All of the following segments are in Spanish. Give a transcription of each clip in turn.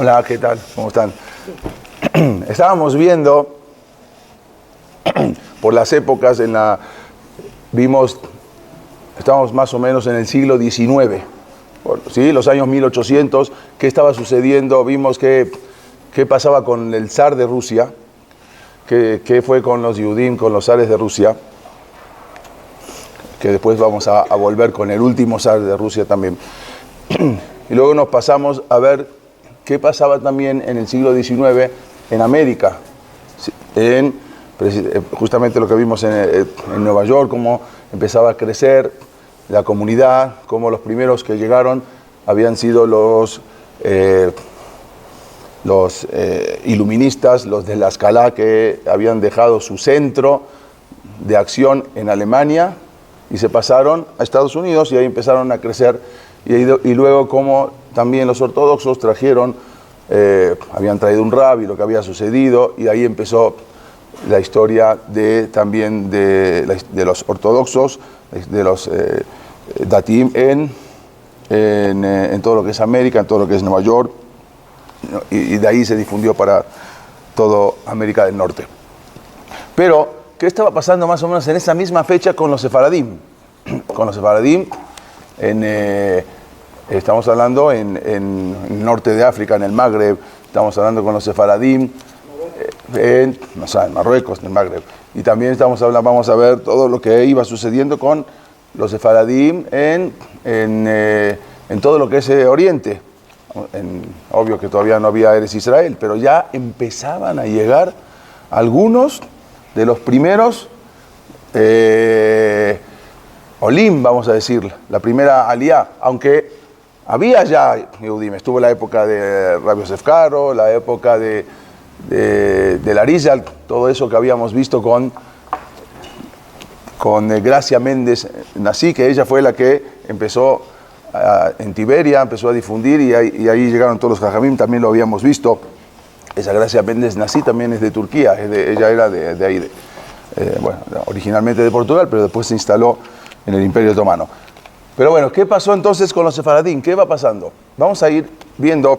Hola, ¿qué tal? ¿Cómo están? Estábamos viendo por las épocas estábamos más o menos en el siglo XIX, ¿sí? Los años 1800, ¿qué estaba sucediendo? Vimos qué pasaba con el zar de Rusia, qué fue con los Yudim, con los zares de Rusia, que después vamos a volver con el último zar de Rusia también. Y luego nos pasamos a ver qué pasaba también en el siglo XIX en América, justamente lo que vimos en Nueva York, cómo empezaba a crecer la comunidad, cómo los primeros que llegaron habían sido los iluministas, los de la Escalá, que habían dejado su centro de acción en Alemania y se pasaron a Estados Unidos y ahí empezaron a crecer. Y luego como también los ortodoxos habían traído un rabí, lo que había sucedido, y ahí empezó la historia también de los ortodoxos, de los datim en todo lo que es América, en todo lo que es Nueva York, y de ahí se difundió para toda América del Norte. Pero, ¿qué estaba pasando más o menos en esa misma fecha con los sefaradim? Con los sefaradim, estamos hablando en el norte de África, en el Magreb, estamos hablando con los sefaradim, en Marruecos, en el Magreb. Y también vamos a ver todo lo que iba sucediendo con los sefaradim en todo lo que es Oriente. Obvio que todavía no había Eretz Israel, pero ya empezaban a llegar algunos de los primeros Olim, vamos a decir, la primera Aliyá, aunque había ya Yehudim. Estuvo la época de Rabbi Yosef Karo, la época de Arizal, todo eso que habíamos visto con Gracia Méndez Nasí, que ella fue la que empezó en Tiberia, empezó a difundir y ahí llegaron todos los Jajamim, también lo habíamos visto. Esa Gracia Méndez Nasí también es de Turquía, ella era de ahí, originalmente de Portugal, pero después se instaló en el Imperio Otomano. Pero bueno, ¿qué pasó entonces con los sefaradín? ¿Qué va pasando? Vamos a ir viendo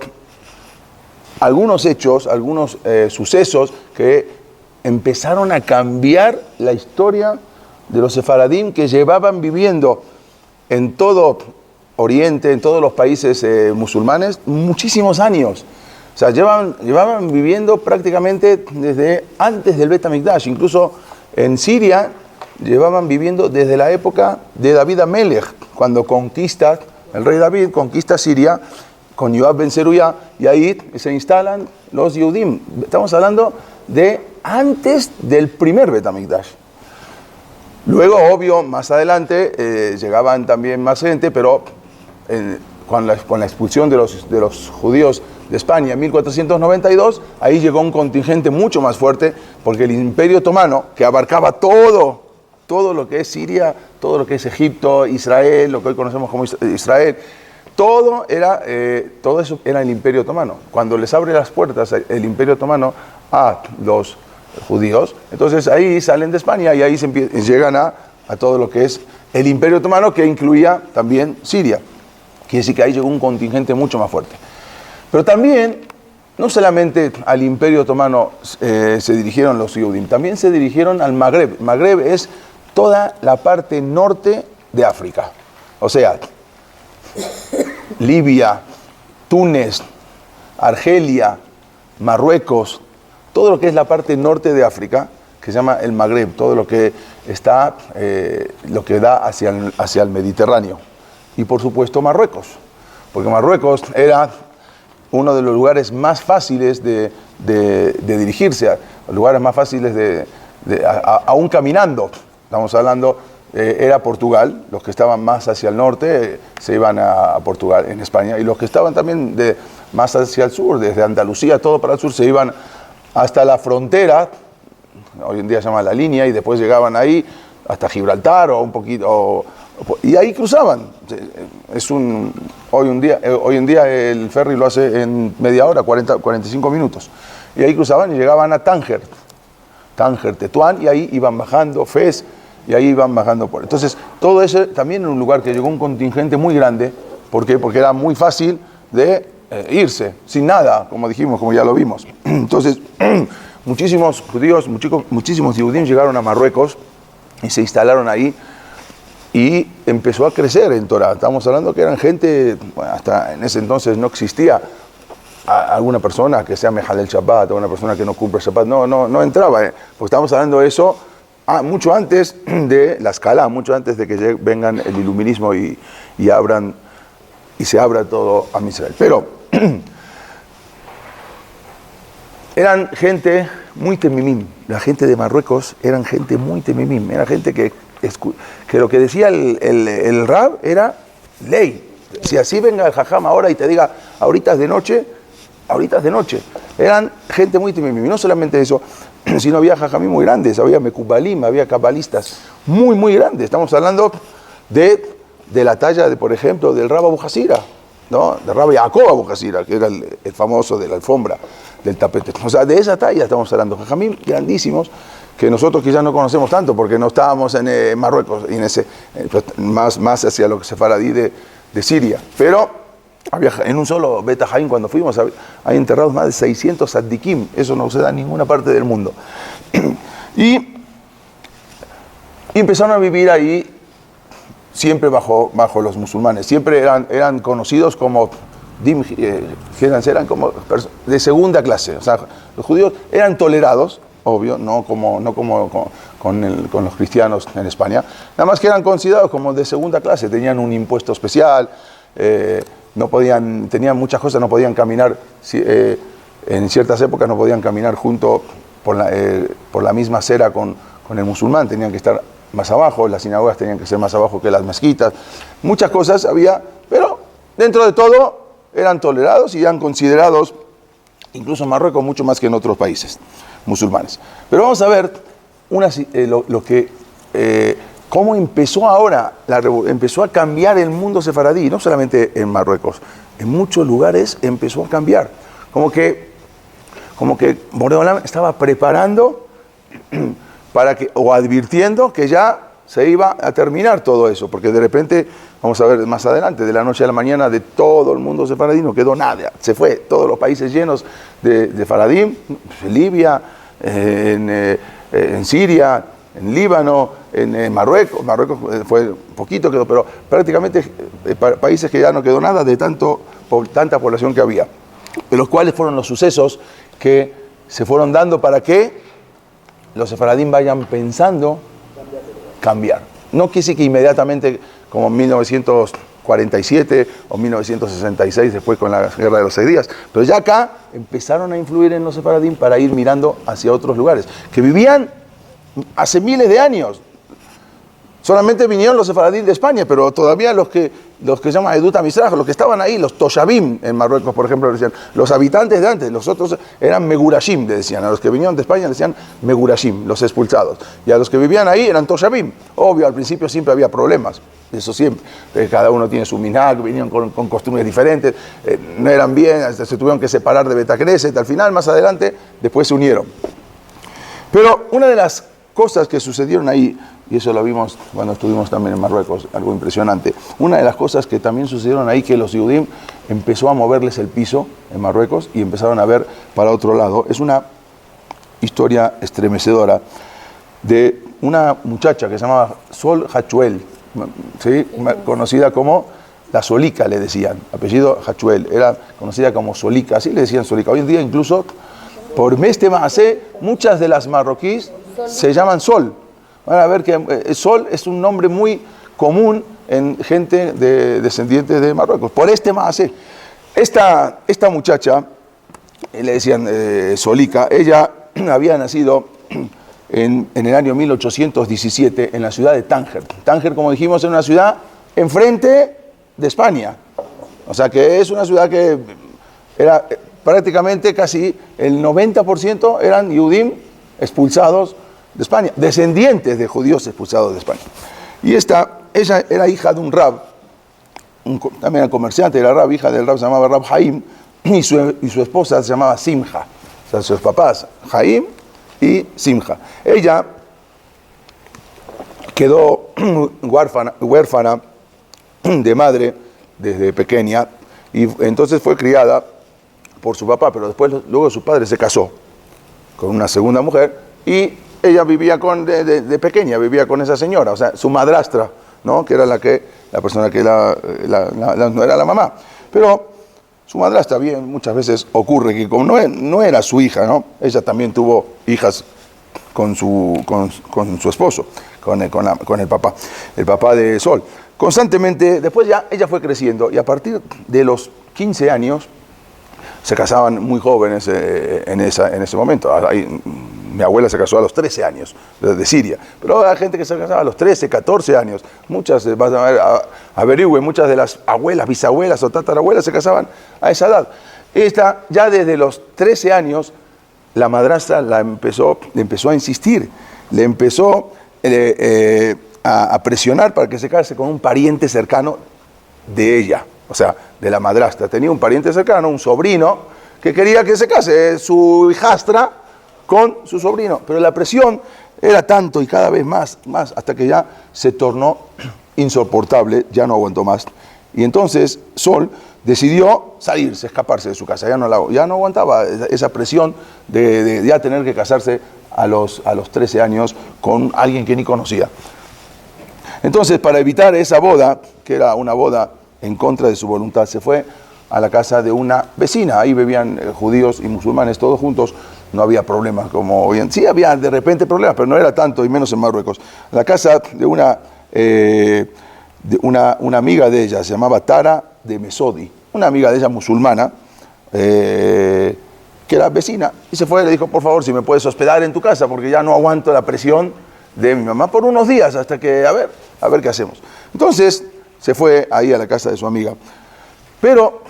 algunos hechos, algunos sucesos que empezaron a cambiar la historia de los sefaradín, que llevaban viviendo en todo Oriente, en todos los países musulmanes, muchísimos años. O sea, llevaban viviendo prácticamente desde antes del Bet HaMikdash. Incluso en Siria llevaban viviendo desde la época de David Amelech, cuando el rey David conquista Siria con Yoab ben Zeruya, y ahí se instalan los Yehudim. Estamos hablando de antes del primer Bet HaMikdash. Luego, obvio, más adelante llegaban también más gente, pero con la expulsión de los judíos de España en 1492, ahí llegó un contingente mucho más fuerte, porque el Imperio Otomano, que abarcaba todo lo que es Siria, todo lo que es Egipto, Israel, lo que hoy conocemos como Israel, todo eso era el Imperio Otomano. Cuando les abre las puertas el Imperio Otomano a los judíos, entonces ahí salen de España y ahí llegan a todo lo que es el Imperio Otomano, que incluía también Siria. Quiere decir que ahí llegó un contingente mucho más fuerte. Pero también, no solamente al Imperio Otomano se dirigieron los Yehudim, también se dirigieron al Magreb. Magreb es toda la parte norte de África. O sea, Libia, Túnez, Argelia, Marruecos, todo lo que es la parte norte de África, que se llama el Magreb, todo lo que está, lo que da hacia el Mediterráneo. Y por supuesto Marruecos, porque Marruecos era uno de los lugares más fáciles de dirigirse, lugares más fáciles aún caminando. Estamos hablando, era Portugal, los que estaban más hacia el norte se iban a Portugal, en España, y los que estaban también más hacia el sur, desde Andalucía, todo para el sur, se iban hasta la frontera, hoy en día se llama la línea, y después llegaban ahí hasta Gibraltar o un poquito, y ahí cruzaban. Hoy en día el ferry lo hace en media hora, 45 minutos, y ahí cruzaban y llegaban a Tánger, Tetuán, y ahí iban bajando, Fez, y ahí iban bajando por. Entonces, todo eso también era un lugar que llegó un contingente muy grande. ¿Por qué? Porque era muy fácil de irse, sin nada, como dijimos, como ya lo vimos. Entonces, muchísimos judíos, muchísimos judíos llegaron a Marruecos y se instalaron ahí y empezó a crecer en Torah. Estamos hablando que eran gente, bueno, hasta en ese entonces no existía alguna persona que sea Mehalel Shabbat, o una persona que no cumple Shabbat, no entraba, porque estamos hablando de eso mucho antes de la escala, mucho antes de que vengan el iluminismo y se abra todo a Israel. Pero eran gente muy temimim. La gente de Marruecos eran gente muy temimim. Era gente que lo que decía el Rab era ley. Si así venga el Jajam ahora y te diga, ahorita es de noche, ahorita es de noche. Eran gente muy temimim. Y no solamente eso, sino había Jajamim muy grandes, había Mekubalim, había cabalistas muy, muy grandes. Estamos hablando de la talla, por ejemplo, del Rab Abu Hasira, ¿no? Del Rab Yaakov Abu Hasira, que era el famoso de la alfombra, del tapete. O sea, de esa talla estamos hablando. Jajamim grandísimos, que nosotros quizás no conocemos tanto, porque no estábamos en Marruecos, y más hacia lo que se faradí de Siria. Pero había, en un solo Bet Haim, cuando fuimos, hay enterrados más de 600 tzadikim. Eso no se da en ninguna parte del mundo. Y empezaron a vivir ahí siempre bajo los musulmanes. Siempre eran conocidos como eran como de segunda clase. O sea, los judíos eran tolerados, obvio, no como con los cristianos en España. Nada más que eran considerados como de segunda clase. Tenían un impuesto especial, tenían muchas cosas, no podían caminar, en ciertas épocas no podían caminar junto por la misma acera con el musulmán, tenían que estar más abajo, las sinagogas tenían que ser más abajo que las mezquitas, muchas cosas había, pero dentro de todo eran tolerados y eran considerados, incluso en Marruecos, mucho más que en otros países musulmanes. Pero vamos a ver cómo empezó ahora, empezó a cambiar el mundo sefaradí, no solamente en Marruecos, en muchos lugares empezó a cambiar, como que Borei Olam estaba preparando o advirtiendo que ya se iba a terminar todo eso, porque de repente, vamos a ver más adelante, de la noche a la mañana de todo el mundo sefaradí no quedó nada, se fue, todos los países llenos de faradim, Libia, en Siria, en Líbano, en Marruecos fue poquito, quedó, pero prácticamente países que ya no quedó nada de tanta población que había, de los cuales fueron los sucesos que se fueron dando para que los sefaradín vayan pensando cambiar. No quiere decir que inmediatamente, como en 1947 o 1966, después con la Guerra de los 6 días, pero ya acá empezaron a influir en los sefaradín para ir mirando hacia otros lugares, que vivían hace miles de años. Solamente vinieron los sefaradín de España, pero todavía los que se llaman Edut HaMizrach, los que estaban ahí, los Toshabim en Marruecos, por ejemplo, decían, los habitantes de antes, los otros eran Megurashim, le decían, a los que vinieron de España le decían Megurashim, los expulsados, y a los que vivían ahí eran Toshabim. Obvio, al principio siempre había problemas, eso siempre, cada uno tiene su minhag, vinieron con costumbres diferentes, no eran bien, hasta se tuvieron que separar de Bet Knesset, al final, más adelante, después se unieron. Pero una de las cosas que sucedieron ahí, y eso lo vimos cuando estuvimos también en Marruecos, algo impresionante. Una de las cosas que también sucedieron ahí, que los Yehudim empezó a moverles el piso en Marruecos y empezaron a ver para otro lado. Es una historia estremecedora de una muchacha que se llamaba Sol Hachuel, ¿sí? Conocida como la Solica, le decían, apellido Hachuel, era conocida como Solica, así le decían Solica. Hoy en día incluso, por Meste Maasé, muchas de las marroquíes se llaman Sol. Van a ver que Sol es un nombre muy común en gente descendientes de Marruecos. Por este Maasé. Esta muchacha, le decían Solica, ella había nacido en el año 1817 en la ciudad de Tánger. Tánger, como dijimos, es una ciudad enfrente de España. O sea que es una ciudad que era prácticamente casi el 90% eran Yehudim expulsados de España, descendientes de judíos expulsados de España. Y ella era hija de un rab, también era comerciante, era rab, hija del rab, se llamaba Rab Haim, y su esposa se llamaba Simcha. O sea, sus papás, Haim y Simcha. Ella quedó huérfana de madre desde pequeña, Y entonces fue criada por su papá, pero después luego su padre se casó con una segunda mujer y ella vivía de pequeña, vivía con esa señora, o sea, su madrastra, ¿no? Que era la persona que no era la mamá. Pero su madrastra, bien, muchas veces ocurre que como no era su hija, ¿no? Ella también tuvo hijas con su esposo, con el papá de Sol. Constantemente, después ya ella fue creciendo y a partir de los 15 años se casaban muy jóvenes en ese momento. Mi abuela se casó a los 13 años, de Siria, pero hay gente que se casaba a los 13, 14 años. Muchas, averigüen, muchas de las abuelas, bisabuelas o tatarabuelas se casaban a esa edad. Esta, ya desde los 13 años, la madrastra le empezó a insistir, le empezó a presionar para que se case con un pariente cercano de ella, o sea, de la madrastra. Tenía un pariente cercano, un sobrino, que quería que se case su hijastra con su sobrino, pero la presión era tanto y cada vez más, hasta que ya se tornó insoportable, ya no aguantó más. Y entonces Sol decidió salirse, escaparse de su casa, ya no aguantaba esa presión de ya tener que casarse a los 13 años con alguien que ni conocía. Entonces, para evitar esa boda, que era una boda en contra de su voluntad, se fue a la casa de una vecina. Ahí vivían judíos y musulmanes todos juntos, no había problemas como hoy en día. Sí había de repente problemas, pero no era tanto, y menos en Marruecos. La casa de una amiga de ella, se llamaba Tara de Mesodi, una amiga de ella musulmana, que era vecina, y se fue y le dijo, por favor, si me puedes hospedar en tu casa, porque ya no aguanto la presión de mi mamá por unos días, hasta que, a ver qué hacemos. Entonces, se fue ahí a la casa de su amiga. Pero,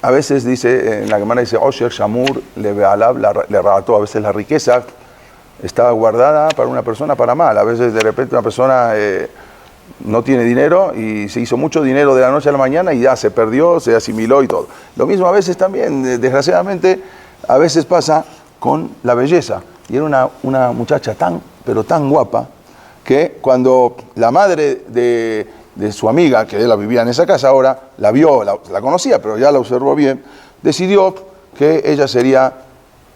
a veces dice, en la Gemara dice, Osher Shamur le relató, a veces la riqueza está guardada para una persona para mal. A veces de repente una persona no tiene dinero y se hizo mucho dinero de la noche a la mañana y ya se perdió, se asimiló y todo. Lo mismo a veces también, desgraciadamente, a veces pasa con la belleza. Y era una muchacha pero tan guapa, que cuando la madre de su amiga, que ella vivía en esa casa ahora, la vio, la conocía, pero ya la observó bien, decidió que ella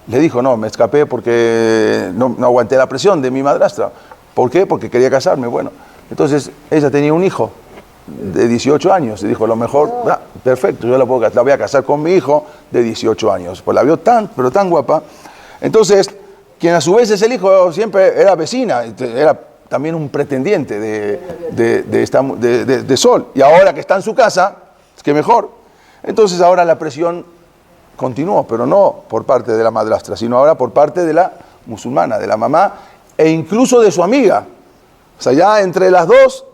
le dijo, no, me escapé porque no aguanté la presión de mi madrastra. ¿Por qué? Porque quería casarme. Bueno, entonces ella tenía un hijo de 18 años y dijo, lo mejor, perfecto, yo la voy a casar con mi hijo de 18 años. Pues la vio pero tan guapa. Entonces, quien a su vez es el hijo siempre era vecina, era también un pretendiente de Sol. Y ahora que está en su casa, es que mejor. Entonces ahora la presión continuó, pero no por parte de la madrastra, sino ahora por parte de la musulmana, de la mamá, e incluso de su amiga. O sea, ya entre las dos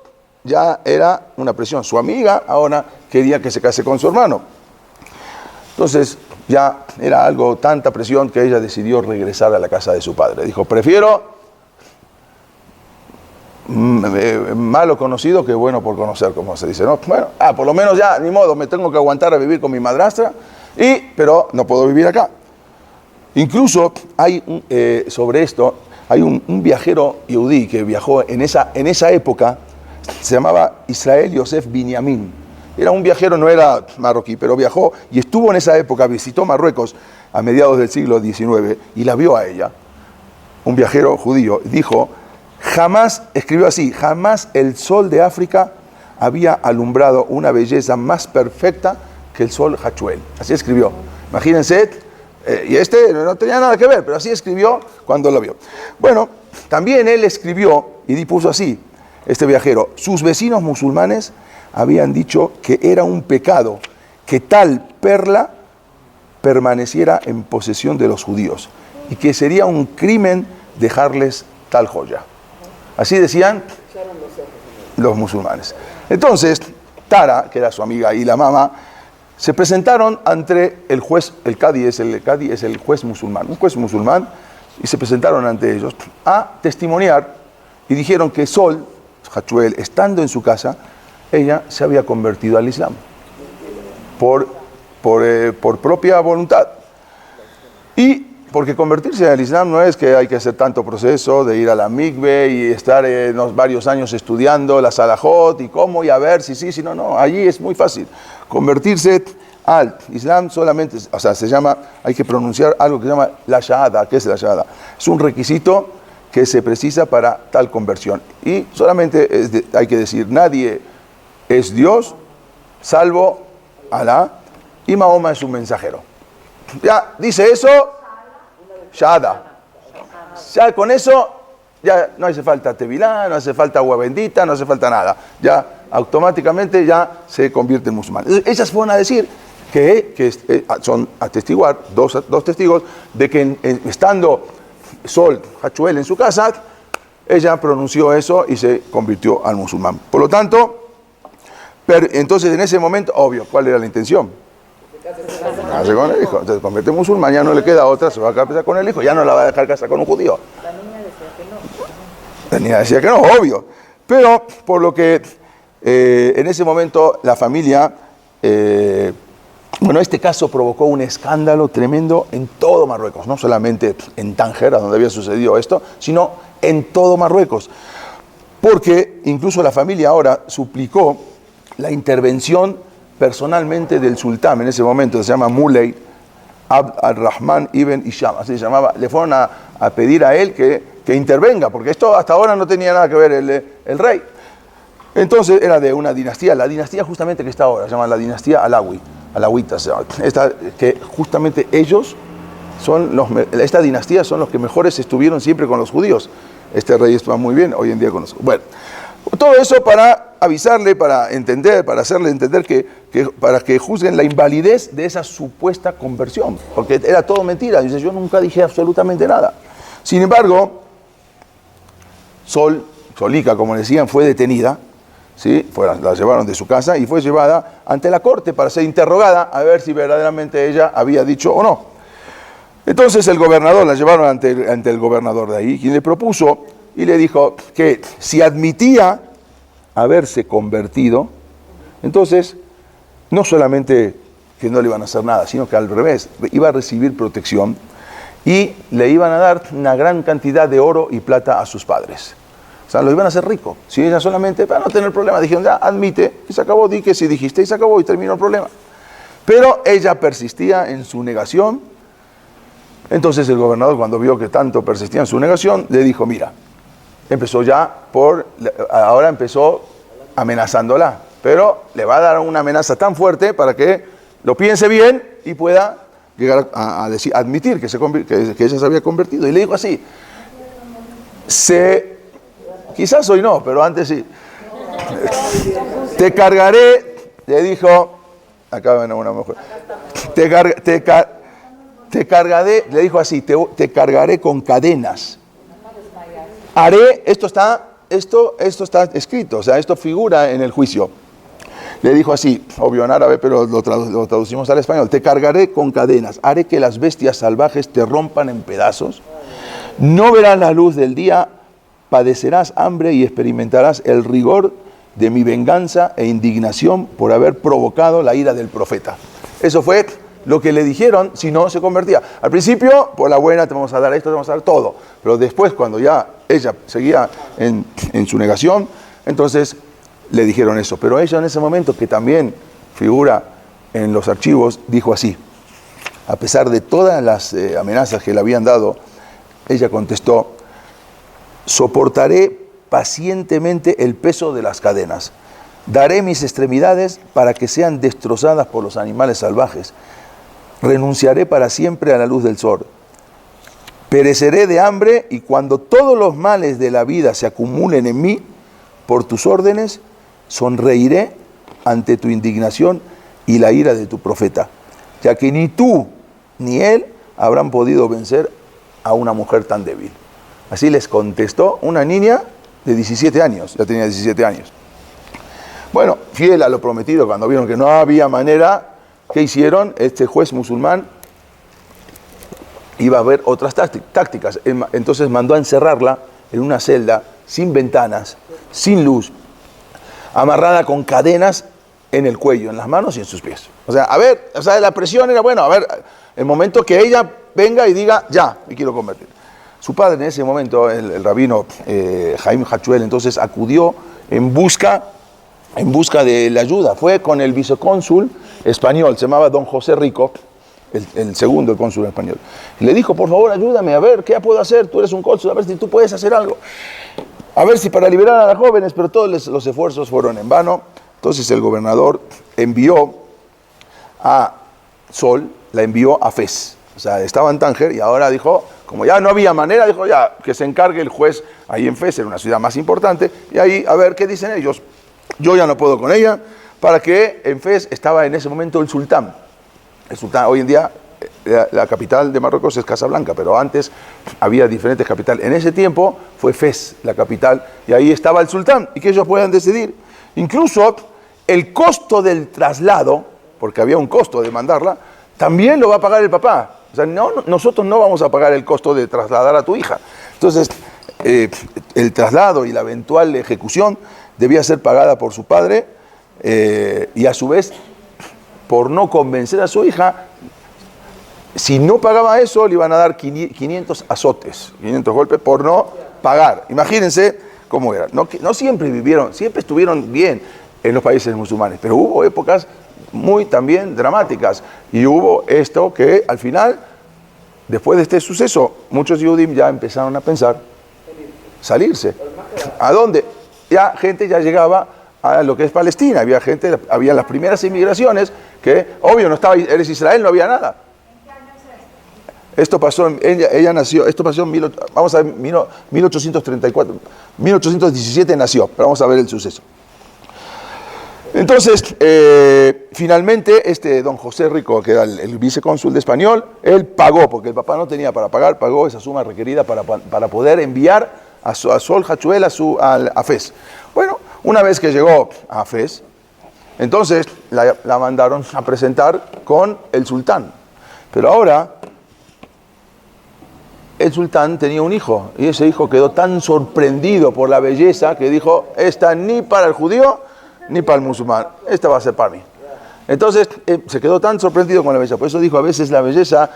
ya era una presión. Su amiga ahora quería que se case con su hermano. Entonces ya era tanta presión que ella decidió regresar a la casa de su padre. Dijo, prefiero malo conocido que bueno por conocer, como se dice, ¿no? Bueno, por lo menos ya, ni modo, me tengo que aguantar a vivir con mi madrastra, pero no puedo vivir acá. Incluso hay sobre esto, hay un viajero yehudí que viajó en esa época, se llamaba Israel Yosef Binyamin. Era un viajero, no era marroquí, pero viajó y estuvo en esa época, visitó Marruecos a mediados del siglo XIX y la vio a ella. Un viajero judío dijo, escribió así, jamás el sol de África había alumbrado una belleza más perfecta que el sol Hachuel. Así escribió. Imagínense, y no tenía nada que ver, pero así escribió cuando lo vio. Bueno, también él escribió y puso así, este viajero, sus vecinos musulmanes habían dicho que era un pecado que tal perla permaneciera en posesión de los judíos y que sería un crimen dejarles tal joya. Así decían los musulmanes. Entonces, Tara, que era su amiga, y la mamá, se presentaron ante el juez, el Cadi es el juez musulmán, un juez musulmán, y se presentaron ante ellos a testimoniar y dijeron que Sol, Hachuel, estando en su casa, ella se había convertido al Islam por propia voluntad. Y porque convertirse al Islam no es que hay que hacer tanto proceso de ir a la mikve y estar varios años estudiando la salahot y cómo y a ver si sí, si no, no. Allí es muy fácil. Convertirse al Islam solamente, o sea, hay que pronunciar algo que se llama la shahada. ¿Qué es la shahada? Es un requisito que se precisa para tal conversión. Y solamente hay que decir, nadie es Dios salvo Alá y Mahoma es un mensajero. Ya dice eso, shahada. Ya con eso, ya no hace falta tevilá, no hace falta agua bendita, no hace falta nada. Ya automáticamente ya se convierte en musulmán. Ellas fueron a decir que son a testiguar, dos testigos, de que estando Sol Hachuel en su casa, ella pronunció eso y se convirtió al musulmán. Por lo tanto, entonces en ese momento, obvio, ¿cuál era la intención? Casarse con el hijo. Entonces se convierte en musulmán, ya no le queda otra, se va a casar con el hijo, ya no la va a dejar casar con un judío. La niña decía que no. La niña decía que no, obvio. Pero por lo que en ese momento la familia, este caso provocó un escándalo tremendo en todo Marruecos, no solamente en Tánger, donde había sucedido esto, sino en todo Marruecos. Porque incluso la familia ahora suplicó la intervención personalmente del sultán, en ese momento se llama Muley Abd al-Rahman ibn Hisham, así se llamaba, le fueron a pedir a él que intervenga, porque esto hasta ahora no tenía nada que ver el rey. Entonces era de una dinastía, la dinastía justamente que está ahora, se llama la dinastía alawitas, que justamente ellos esta dinastía son los que mejores estuvieron siempre con los judíos. Este rey está muy bien hoy en día con nosotros. Bueno, todo eso para avisarle, para hacerle entender para que juzguen la invalidez de esa supuesta conversión, porque era todo mentira. Dice, yo nunca dije absolutamente nada. Sin embargo, Solika, como decían, fue detenida, ¿sí? La llevaron de su casa y fue llevada ante la corte para ser interrogada a ver si verdaderamente ella había dicho o no. Entonces la llevaron ante el gobernador de ahí, quien le propuso y le dijo que si admitía haberse convertido, entonces no solamente que no le iban a hacer nada, sino que al revés, iba a recibir protección y le iban a dar una gran cantidad de oro y plata a sus padres. O sea, lo iban a hacer rico. Si ella solamente, para no tener problema, dijeron, ya, admite, y se acabó, di que si dijiste, y se acabó, y terminó el problema. Pero ella persistía en su negación. Entonces el gobernador, cuando vio que tanto persistía en su negación, le dijo, mira, ahora empezó amenazándola, pero le va a dar una amenaza tan fuerte para que lo piense bien y pueda llegar a admitir que ella se había convertido. Y le dijo así, quizás hoy no, pero antes sí. Te cargaré, le dijo, acá ven una mujer, te cargaré, le dijo así, te cargaré con cadenas. Haré, esto está escrito, o sea, esto figura en el juicio. Le dijo así, obvio en árabe, pero lo traducimos al español. Te cargaré con cadenas, haré que las bestias salvajes te rompan en pedazos. No verás la luz del día, padecerás hambre y experimentarás el rigor de mi venganza e indignación por haber provocado la ira del profeta. Eso fue lo que le dijeron si no se convertía. Al principio, por la buena, te vamos a dar esto, te vamos a dar todo. Pero después, cuando ya ella seguía en su negación, entonces le dijeron eso. Pero ella en ese momento, que también figura en los archivos, dijo así. A pesar de todas las amenazas que le habían dado, ella contestó, soportaré pacientemente el peso de las cadenas. Daré mis extremidades para que sean destrozadas por los animales salvajes. Renunciaré para siempre a la luz del sol. Pereceré de hambre y cuando todos los males de la vida se acumulen en mí, por tus órdenes, sonreiré ante tu indignación y la ira de tu profeta, ya que ni tú ni él habrán podido vencer a una mujer tan débil. Así les contestó una niña de 17 años, ya tenía 17 años. Bueno, fiel a lo prometido, cuando vieron que no había manera, ¿qué hicieron? Este juez musulmán iba a ver otras tácticas. Entonces mandó a encerrarla en una celda, sin ventanas, sin luz, amarrada con cadenas en el cuello, en las manos y en sus pies. O sea, a ver, la presión era, bueno, a ver, el momento que ella venga y diga, ya, me quiero convertir. Su padre en ese momento, el rabino Jaime Hachuel, entonces acudió en busca de la ayuda. Fue con el vicecónsul español, se llamaba don José Rico, el segundo cónsul español. Y le dijo, por favor, ayúdame, a ver, ¿qué puedo hacer? Tú eres un cónsul, a ver si tú puedes hacer algo. A ver si para liberar a las jóvenes, pero todos los esfuerzos fueron en vano. Entonces el gobernador envió a Sol, la envió a Fez. O sea, estaba en Tánger y ahora dijo, como ya no había manera, dijo ya, que se encargue el juez ahí en Fez, en una ciudad más importante, y ahí a ver qué dicen ellos. Yo ya no puedo con ella, para que en Fez estaba en ese momento el sultán. El sultán, hoy en día, la capital de Marruecos es Casablanca, pero antes había diferentes capitales. En ese tiempo fue Fez la capital, y ahí estaba el sultán, y que ellos puedan decidir. Incluso el costo del traslado, porque había un costo de mandarla, también lo va a pagar el papá. O sea, nosotros no vamos a pagar el costo de trasladar a tu hija. Entonces, el traslado y la eventual ejecución debía ser pagada por su padre y a su vez, por no convencer a su hija, si no pagaba eso, le iban a dar 500 azotes, 500 golpes por no pagar. Imagínense cómo era. No siempre siempre estuvieron bien en los países musulmanes, pero hubo épocas muy también dramáticas. Y hubo esto que al final, después de este suceso, muchos Yehudim ya empezaron a pensar salirse. ¿A dónde? Gente ya llegaba a lo que es Palestina. Había las primeras inmigraciones que, obvio, no estaba Eres Israel, no había nada. Esto pasó, ella nació, esto pasó en 1834, 1817 nació, pero vamos a ver el suceso. Entonces, finalmente, don José Rico, que era el vicecónsul de español, él pagó, porque el papá no tenía para pagar, pagó esa suma requerida para poder enviar a Sol Hachuel a Fez. Bueno, una vez que llegó a Fez, entonces la mandaron a presentar con el sultán. Pero ahora, el sultán tenía un hijo, y ese hijo quedó tan sorprendido por la belleza que dijo, esta ni para el judío, ni para el musulmán, esta va a ser para mí. Entonces se quedó tan sorprendido con la belleza, por eso dijo, a veces la belleza,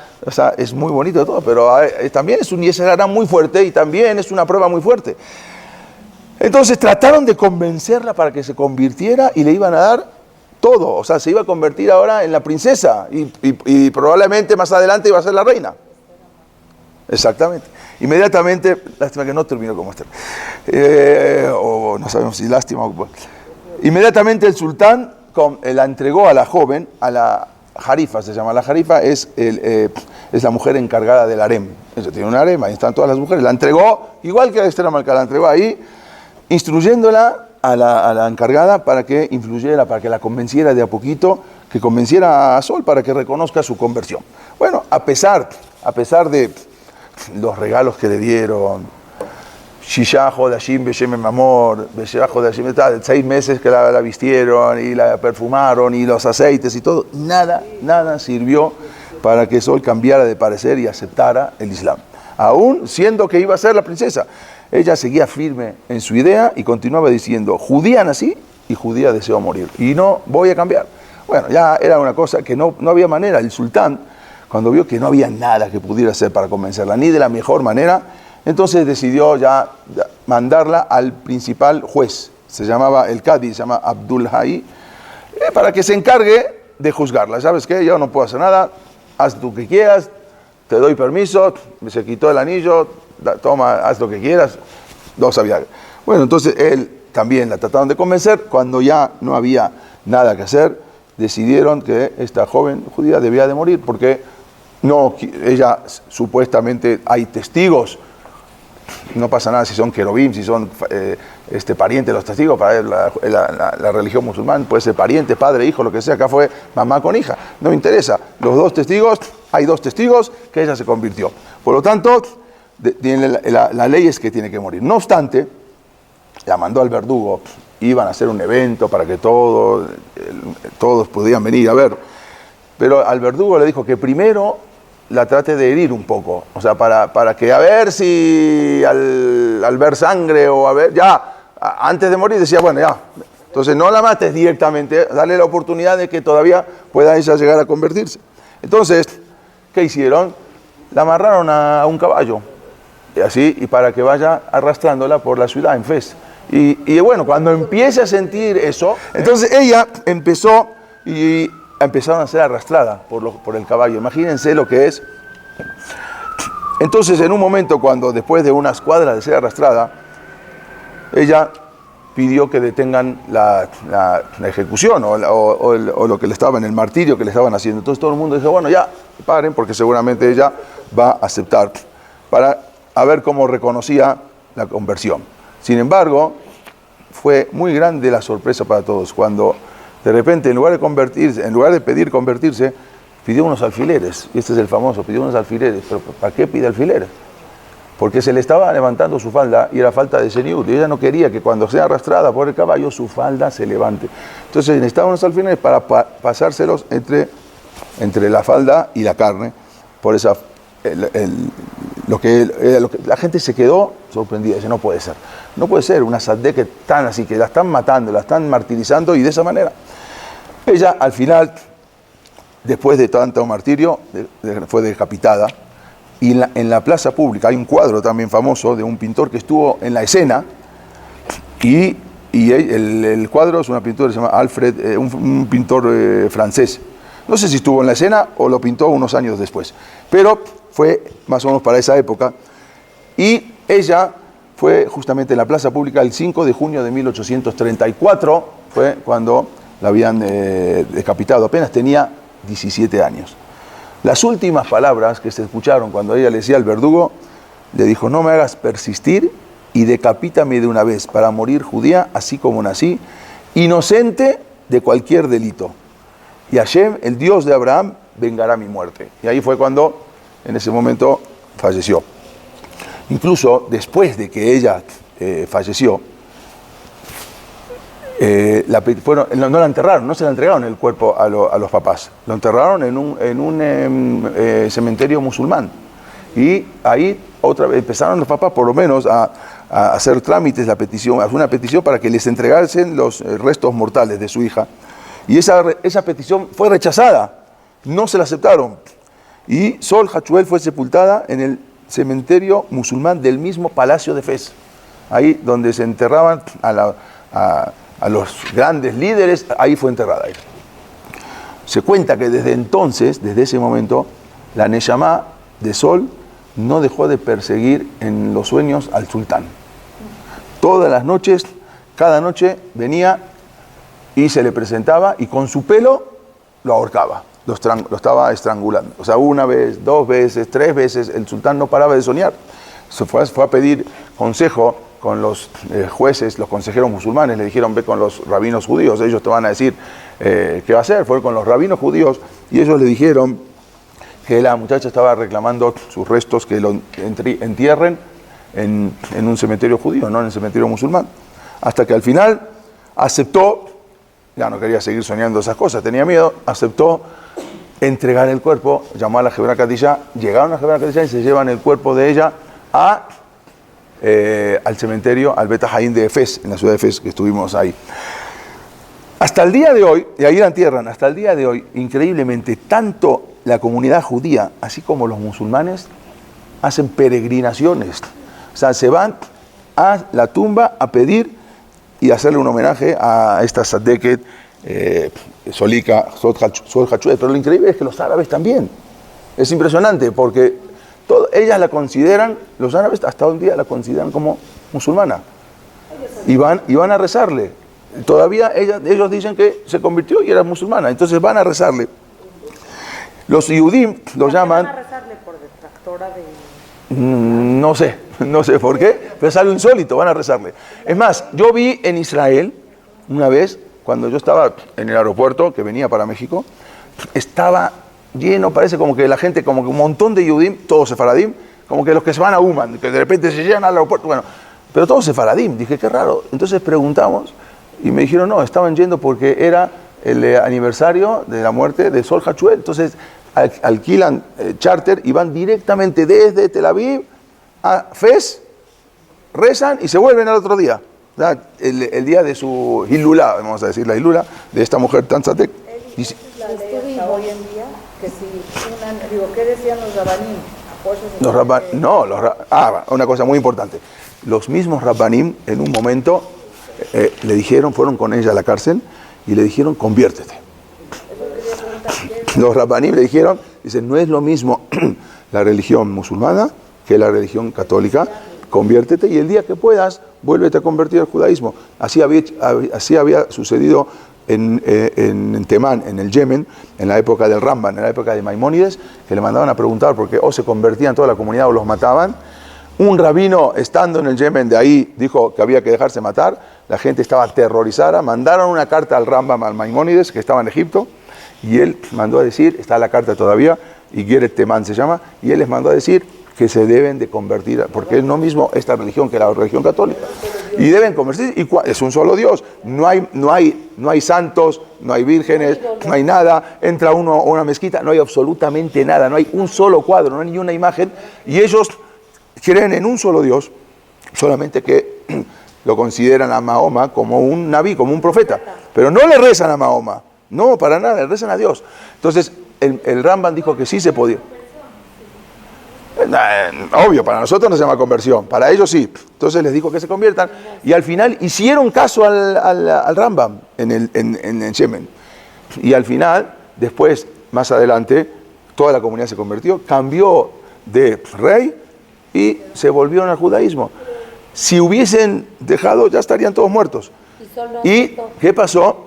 es muy bonito todo, pero también es un yesará muy fuerte y también es una prueba muy fuerte. Entonces trataron de convencerla para que se convirtiera y le iban a dar todo, o sea, se iba a convertir ahora en la princesa y probablemente más adelante iba a ser la reina. Exactamente. Inmediatamente, lástima que no terminó como esta, o no sabemos si lástima o... Inmediatamente el sultán la entregó a la joven, a la jarifa, se llama. La jarifa es la mujer encargada del harem. Ella tiene un harem, ahí están todas las mujeres. La entregó, igual que a Esther Malca, la entregó ahí, instruyéndola a la encargada para que influyera, para que la convenciera de a poquito, que convenciera a Sol para que reconozca su conversión. Bueno, a pesar de los regalos que le dieron, Shisha Hodashim Beshem Amor, 6 meses que la vistieron y la perfumaron y los aceites y todo, nada sirvió para que Sol cambiara de parecer y aceptara el Islam. Aún siendo que iba a ser la princesa, ella seguía firme en su idea y continuaba diciendo, judía nací y judía deseo morir y no voy a cambiar. Bueno, ya era una cosa que no había manera. El sultán, cuando vio que no había nada que pudiera hacer para convencerla, ni de la mejor manera, entonces decidió ya mandarla al principal juez, se llamaba el Cadi, se llama Abdul Hay, para que se encargue de juzgarla. ¿Sabes qué? Yo no puedo hacer nada, haz tú que quieras, te doy permiso, se quitó el anillo, toma, haz lo que quieras, no sabía. Bueno, entonces él también la trataron de convencer, cuando ya no había nada que hacer, decidieron que esta joven judía debía de morir, porque ella supuestamente hay testigos. No pasa nada si son querubim, si son parientes de los testigos. Para la religión musulmana puede ser pariente, padre, hijo, lo que sea. Acá fue mamá con hija. No me interesa. Los dos testigos, hay 2 testigos que ella se convirtió. Por lo tanto, la ley es que tiene que morir. No obstante, la mandó al verdugo. Iban a hacer un evento para que todos pudieran venir a ver. Pero al verdugo le dijo que primero la trate de herir un poco, o sea, para que a ver si al ver sangre o a ver, ya, antes de morir decía, bueno, Entonces no la mates directamente, dale la oportunidad de que todavía pueda ella llegar a convertirse. Entonces, ¿qué hicieron? La amarraron a un caballo, y así, y para que vaya arrastrándola por la ciudad en Fez. Y bueno, cuando empiece a sentir eso, entonces ella empezó y empezaron a ser arrastrada por el caballo. Imagínense lo que es. Entonces, en un momento, cuando después de unas cuadras de ser arrastrada, ella pidió que detengan la ejecución o lo que le estaba en el martirio que le estaban haciendo. Entonces todo el mundo dijo, bueno, ya, paren, porque seguramente ella va a aceptar, para a ver cómo reconocía la conversión. Sin embargo, fue muy grande la sorpresa para todos, cuando de repente, en lugar de convertirse, en lugar de pedir convertirse, pidió unos alfileres. Y este es el famoso, pidió unos alfileres. ¿Pero para qué pide alfileres? Porque se le estaba levantando su falda y era falta de señor. Y ella no quería que cuando sea arrastrada por el caballo, su falda se levante. Entonces necesitaba unos alfileres para pasárselos entre la falda y la carne. Por esa, lo que la gente se quedó sorprendida. Dice, no puede ser. No puede ser una sadé que tan así, que la están matando, la están martirizando y de esa manera. Ella al final, después de tanto martirio, fue decapitada. Y en la plaza pública hay un cuadro también famoso de un pintor que estuvo en la escena. Y el cuadro es una pintura que se llama Alfred, un pintor francés. No sé si estuvo en la escena o lo pintó unos años después. Pero fue más o menos para esa época. Y ella fue justamente en la plaza pública el 5 de junio de 1834. Fue cuando la habían decapitado. Apenas tenía 17 años. Las últimas palabras que se escucharon cuando ella le decía al verdugo, le dijo, no me hagas persistir y decapítame de una vez para morir judía, así como nací, inocente de cualquier delito. Y Hashem, el Dios de Abraham, vengará mi muerte. Y ahí fue cuando, en ese momento, falleció. Incluso después de que ella falleció, no la enterraron, no se la entregaron el cuerpo a los papás, lo enterraron en un cementerio musulmán. Y ahí otra vez empezaron los papás por lo menos a hacer trámites, una petición para que les entregasen los restos mortales de su hija. Y esa petición fue rechazada, no se la aceptaron. Y Sol Hachuel fue sepultada en el cementerio musulmán del mismo Palacio de Fez, ahí donde se enterraban a los grandes líderes, ahí fue enterrada ella. Se cuenta que desde entonces, desde ese momento, la Neyamá de Sol no dejó de perseguir en los sueños al sultán. Todas las noches, cada noche venía y se le presentaba y con su pelo lo ahorcaba, lo estaba estrangulando. O sea, una vez, dos veces, tres veces, el sultán no paraba de soñar. Se fue a pedir consejo con los jueces, los consejeros musulmanes, le dijeron, ve con los rabinos judíos, ellos te van a decir qué va a hacer. Fue con los rabinos judíos y ellos le dijeron que la muchacha estaba reclamando sus restos, que lo entierren en un cementerio judío, no en el cementerio musulmán. Hasta que al final aceptó, ya no quería seguir soñando esas cosas, tenía miedo, aceptó entregar el cuerpo, llamó a la Jebra Kadisha, llegaron a la Jebra Kadisha y se llevan el cuerpo de ella al cementerio, al Bet Haim de Fez, en la ciudad de Fez, que estuvimos ahí. Hasta el día de hoy, y ahí la entierran, hasta el día de hoy, increíblemente, tanto la comunidad judía, así como los musulmanes, hacen peregrinaciones. O sea, se van a la tumba a pedir y hacerle un homenaje a esta Sadeket, Solika, Sol Hachuel. Pero lo increíble es que los árabes también. Es impresionante porque ellas la consideran, los árabes hasta un día la consideran como musulmana. Y van a rezarle. Todavía ellos dicen que se convirtió y era musulmana. Entonces van a rezarle. Los Yudim los llaman... ¿Van a rezarle por detractora de...? No sé por qué, pero es algo insólito, van a rezarle. Es más, yo vi en Israel, una vez, cuando yo estaba en el aeropuerto, que venía para México, estaba lleno, parece como que la gente, como que un montón de Yudim, todos sefaradim, como que los que se van a Uman, que de repente se llegan al aeropuerto, bueno, pero todos sefaradim. Dije, qué raro. Entonces preguntamos y me dijeron, no, estaban yendo porque era el aniversario de la muerte de Sol Hachuel. Entonces alquilan charter y van directamente desde Tel Aviv a Fez, rezan y se vuelven al otro día. el día de su hilula, vamos a decir la hilula, de esta mujer tan tzatek. La ley hasta hoy en día, que si ¿qué decían los rabanim? Una cosa muy importante. Los mismos rabbanim en un momento le dijeron, fueron con ella a la cárcel y le dijeron, conviértete. Los rabbanim le dijeron, dicen, no es lo mismo la religión musulmana que la religión católica, conviértete y el día que puedas, vuélvete a convertir al judaísmo. Así había sucedido en Temán, en el Yemen, en la época del Rambam, en la época de Maimónides, que le mandaban a preguntar porque o se convertían toda la comunidad o los mataban. Un rabino, estando en el Yemen, de ahí dijo que había que dejarse matar, la gente estaba aterrorizada, mandaron una carta al Rambam, al Maimónides, que estaba en Egipto, y él mandó a decir, está la carta todavía, y Geret Temán se llama, y él les mandó a decir que se deben de convertir, porque es lo mismo esta religión que la religión católica, y deben convertirse, y es un solo Dios, no hay santos, no hay vírgenes, no hay nada, entra uno a una mezquita, no hay absolutamente nada, no hay un solo cuadro, no hay ni una imagen, y ellos creen en un solo Dios, solamente que lo consideran a Mahoma como un nabí, como un profeta, pero no le rezan a Mahoma, no, para nada, le rezan a Dios. Entonces, el Rambam dijo que sí se podía. Obvio, para nosotros no se llama conversión, para ellos sí. Entonces les dijo que se conviertan y al final hicieron caso al Rambam en Yemen. Y al final, después, más adelante, toda la comunidad se convirtió, cambió de rey y se volvieron al judaísmo. Si hubiesen dejado, ya estarían todos muertos. ¿Y qué pasó?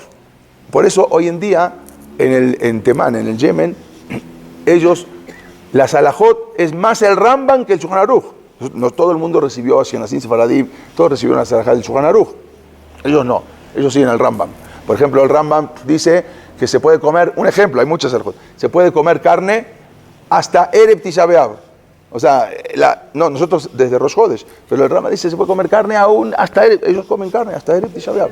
Por eso hoy en día, en Temán, en el Yemen, ellos... La Salahot es más el Rambam que el Shulchan Aruch. No todo el mundo recibió Ashkenazim, Sefaradim, todos recibieron la Salahot del Shulchan Aruch. Ellos no, ellos siguen el Rambam. Por ejemplo, el Rambam dice que se puede comer, un ejemplo, hay muchas Salahot, se puede comer carne hasta Erev Tisha B'Av. O sea, nosotros desde Rosh Chodesh, pero el Rambam dice que se puede comer carne aún hasta Erev, ellos comen carne hasta Erev Tisha B'Av.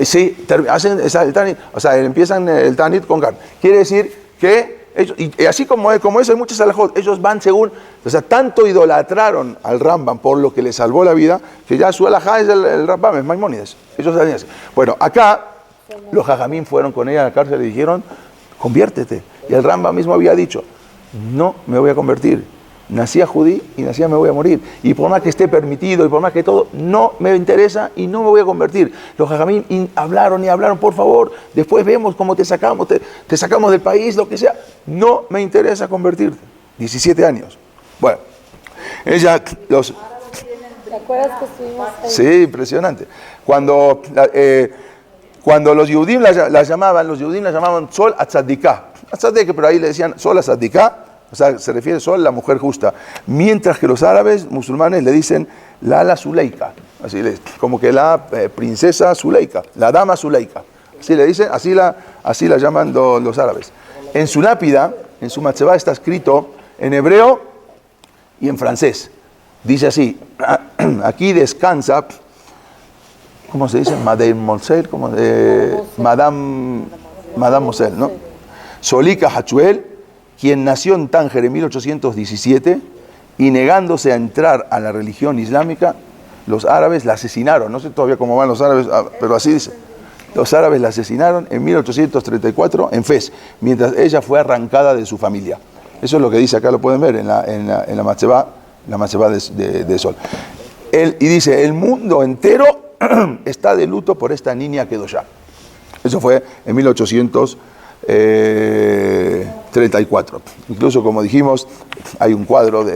Sí, hacen el Tanit, o sea, empiezan el Tanit con carne. Quiere decir que ellos, y así como eso hay muchas salahot, ellos van según, o sea, tanto idolatraron al Rambam por lo que le salvó la vida, que ya su alajá es el Rambam, es Maimónides. Ellos sabían así. Bueno, acá los jajamín fueron con ella a la cárcel y le dijeron, conviértete. Y el Rambam mismo había dicho, no me voy a convertir. Nací a judí y nací a me voy a morir. Y por más que esté permitido y por más que todo, no me interesa y no me voy a convertir. Los jajamín hablaron y hablaron, por favor, después vemos cómo te sacamos, te sacamos del país, lo que sea. No me interesa convertirte. 17 años. Bueno, ella, ¿Te acuerdas que estuvimos ahí? Sí, impresionante. Cuando los Yehudim la llamaban Sol Atzadiká. Atzadika, pero ahí le decían Sol Atzadiká. O sea, se refiere solo a la mujer justa. Mientras que los árabes musulmanes le dicen la ala Zuleika. Así como que la princesa Zuleika, la dama Zuleika. Así le dicen, así la llaman los árabes. En su lápida, en su matzebá está escrito en hebreo y en francés. Dice así, aquí descansa, ¿cómo se dice? Madame Mosel, Madame Mosel, ¿no? Solika Hachuel, quien nació en Tánger en 1817 y negándose a entrar a la religión islámica, los árabes la asesinaron. No sé todavía cómo van los árabes, pero así dice. Los árabes la asesinaron en 1834 en Fez, mientras ella fue arrancada de su familia. Eso es lo que dice acá, lo pueden ver en la matzebá de Sol. Y dice, el mundo entero está de luto por esta niña Kedoshá. Eso fue en 1834. Incluso, como dijimos, hay un cuadro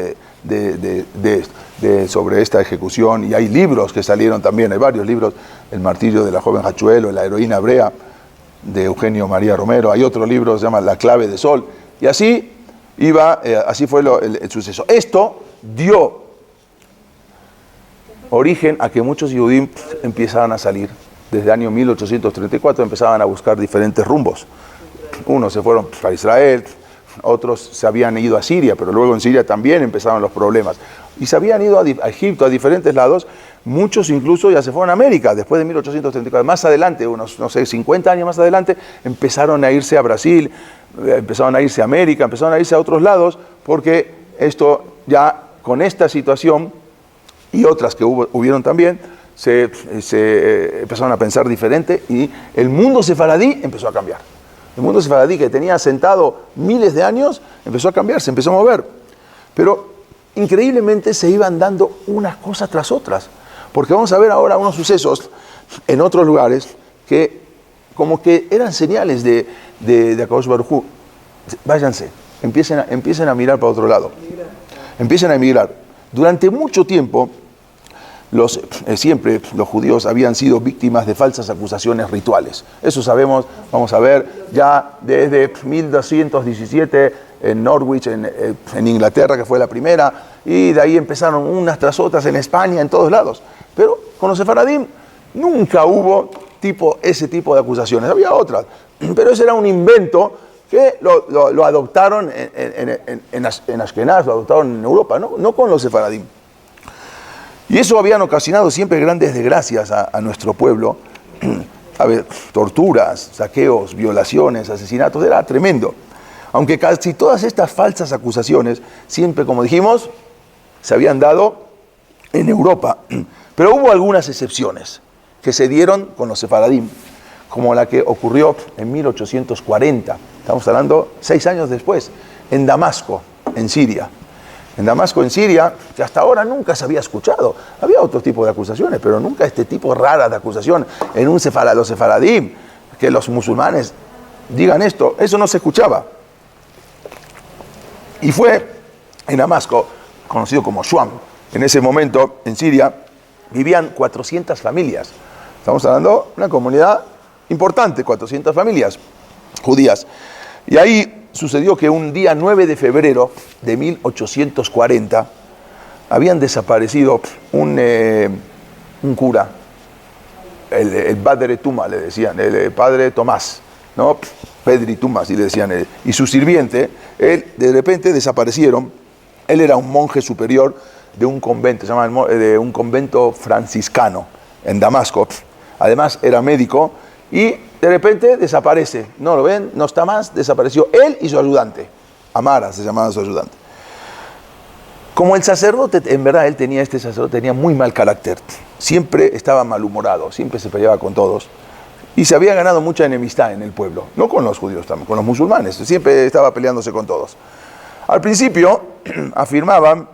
sobre esta ejecución y hay libros que salieron también, hay varios libros, El martirio de la joven Hachuel o La heroína hebrea de Eugenio María Romero, hay otro libro que se llama La clave de Sol, y así fue el suceso. Esto dio origen a que muchos Yehudim empezaban a salir. Desde el año 1834 empezaban a buscar diferentes rumbos. Unos se fueron para Israel, otros se habían ido a Siria, pero luego en Siria también empezaron los problemas. Y se habían ido a Egipto, a diferentes lados, muchos incluso ya se fueron a América, después de 1834. Más adelante, unos, 50 años más adelante, empezaron a irse a Brasil, empezaron a irse a América, empezaron a irse a otros lados, porque esto ya, con esta situación, y otras que hubieron también, se empezaron a pensar diferente y el mundo sefaradí empezó a cambiar. El mundo sefaradí, que tenía sentado miles de años, empezó a cambiar, se empezó a mover. Pero increíblemente se iban dando unas cosas tras otras. Porque vamos a ver ahora unos sucesos en otros lugares que como que eran señales de Akadosh Baruj Hu. Váyanse, empiecen a mirar para otro lado. Empiecen a emigrar. Durante mucho tiempo, siempre los judíos habían sido víctimas de falsas acusaciones rituales. Eso sabemos, vamos a ver, ya desde 1217 en Norwich, en Inglaterra, que fue la primera, y de ahí empezaron unas tras otras en España, en todos lados. Pero con los sefaradim nunca hubo ese tipo de acusaciones. Había otras, pero ese era un invento que lo adoptaron en Ashkenaz, lo adoptaron en Europa, no con los sefaradim. Y eso habían ocasionado siempre grandes desgracias a nuestro pueblo. A ver, torturas, saqueos, violaciones, asesinatos, era tremendo. Aunque casi todas estas falsas acusaciones, siempre, como dijimos, se habían dado en Europa. Pero hubo algunas excepciones que se dieron con los sefaradim, como la que ocurrió en 1840, estamos hablando 6 años después, en Damasco, en Siria. En Damasco, en Siria, que hasta ahora nunca se había escuchado. Había otro tipo de acusaciones, pero nunca este tipo rara de acusación en los sefaradim, que los musulmanes digan esto, eso no se escuchaba. Y fue en Damasco, conocido como Shuam. En ese momento, en Siria, vivían 400 familias. Estamos hablando de una comunidad importante, 400 familias judías. Y ahí sucedió que un día 9 de febrero de 1840 habían desaparecido un cura, el Padre Tuma, le decían, el Padre Tomás, ¿no? Pedri Tumas, y le decían, y su sirviente, él de repente desaparecieron. Él era un monje superior de un convento, se llama de un convento franciscano en Damasco. Además era médico y de repente desaparece. No lo ven, no está más, desapareció él y su ayudante. Amara se llamaba su ayudante. Como el sacerdote, en verdad este sacerdote tenía muy mal carácter. Siempre estaba malhumorado, siempre se peleaba con todos. Y se había ganado mucha enemistad en el pueblo. No con los judíos también, con los musulmanes. Siempre estaba peleándose con todos. Al principio afirmaban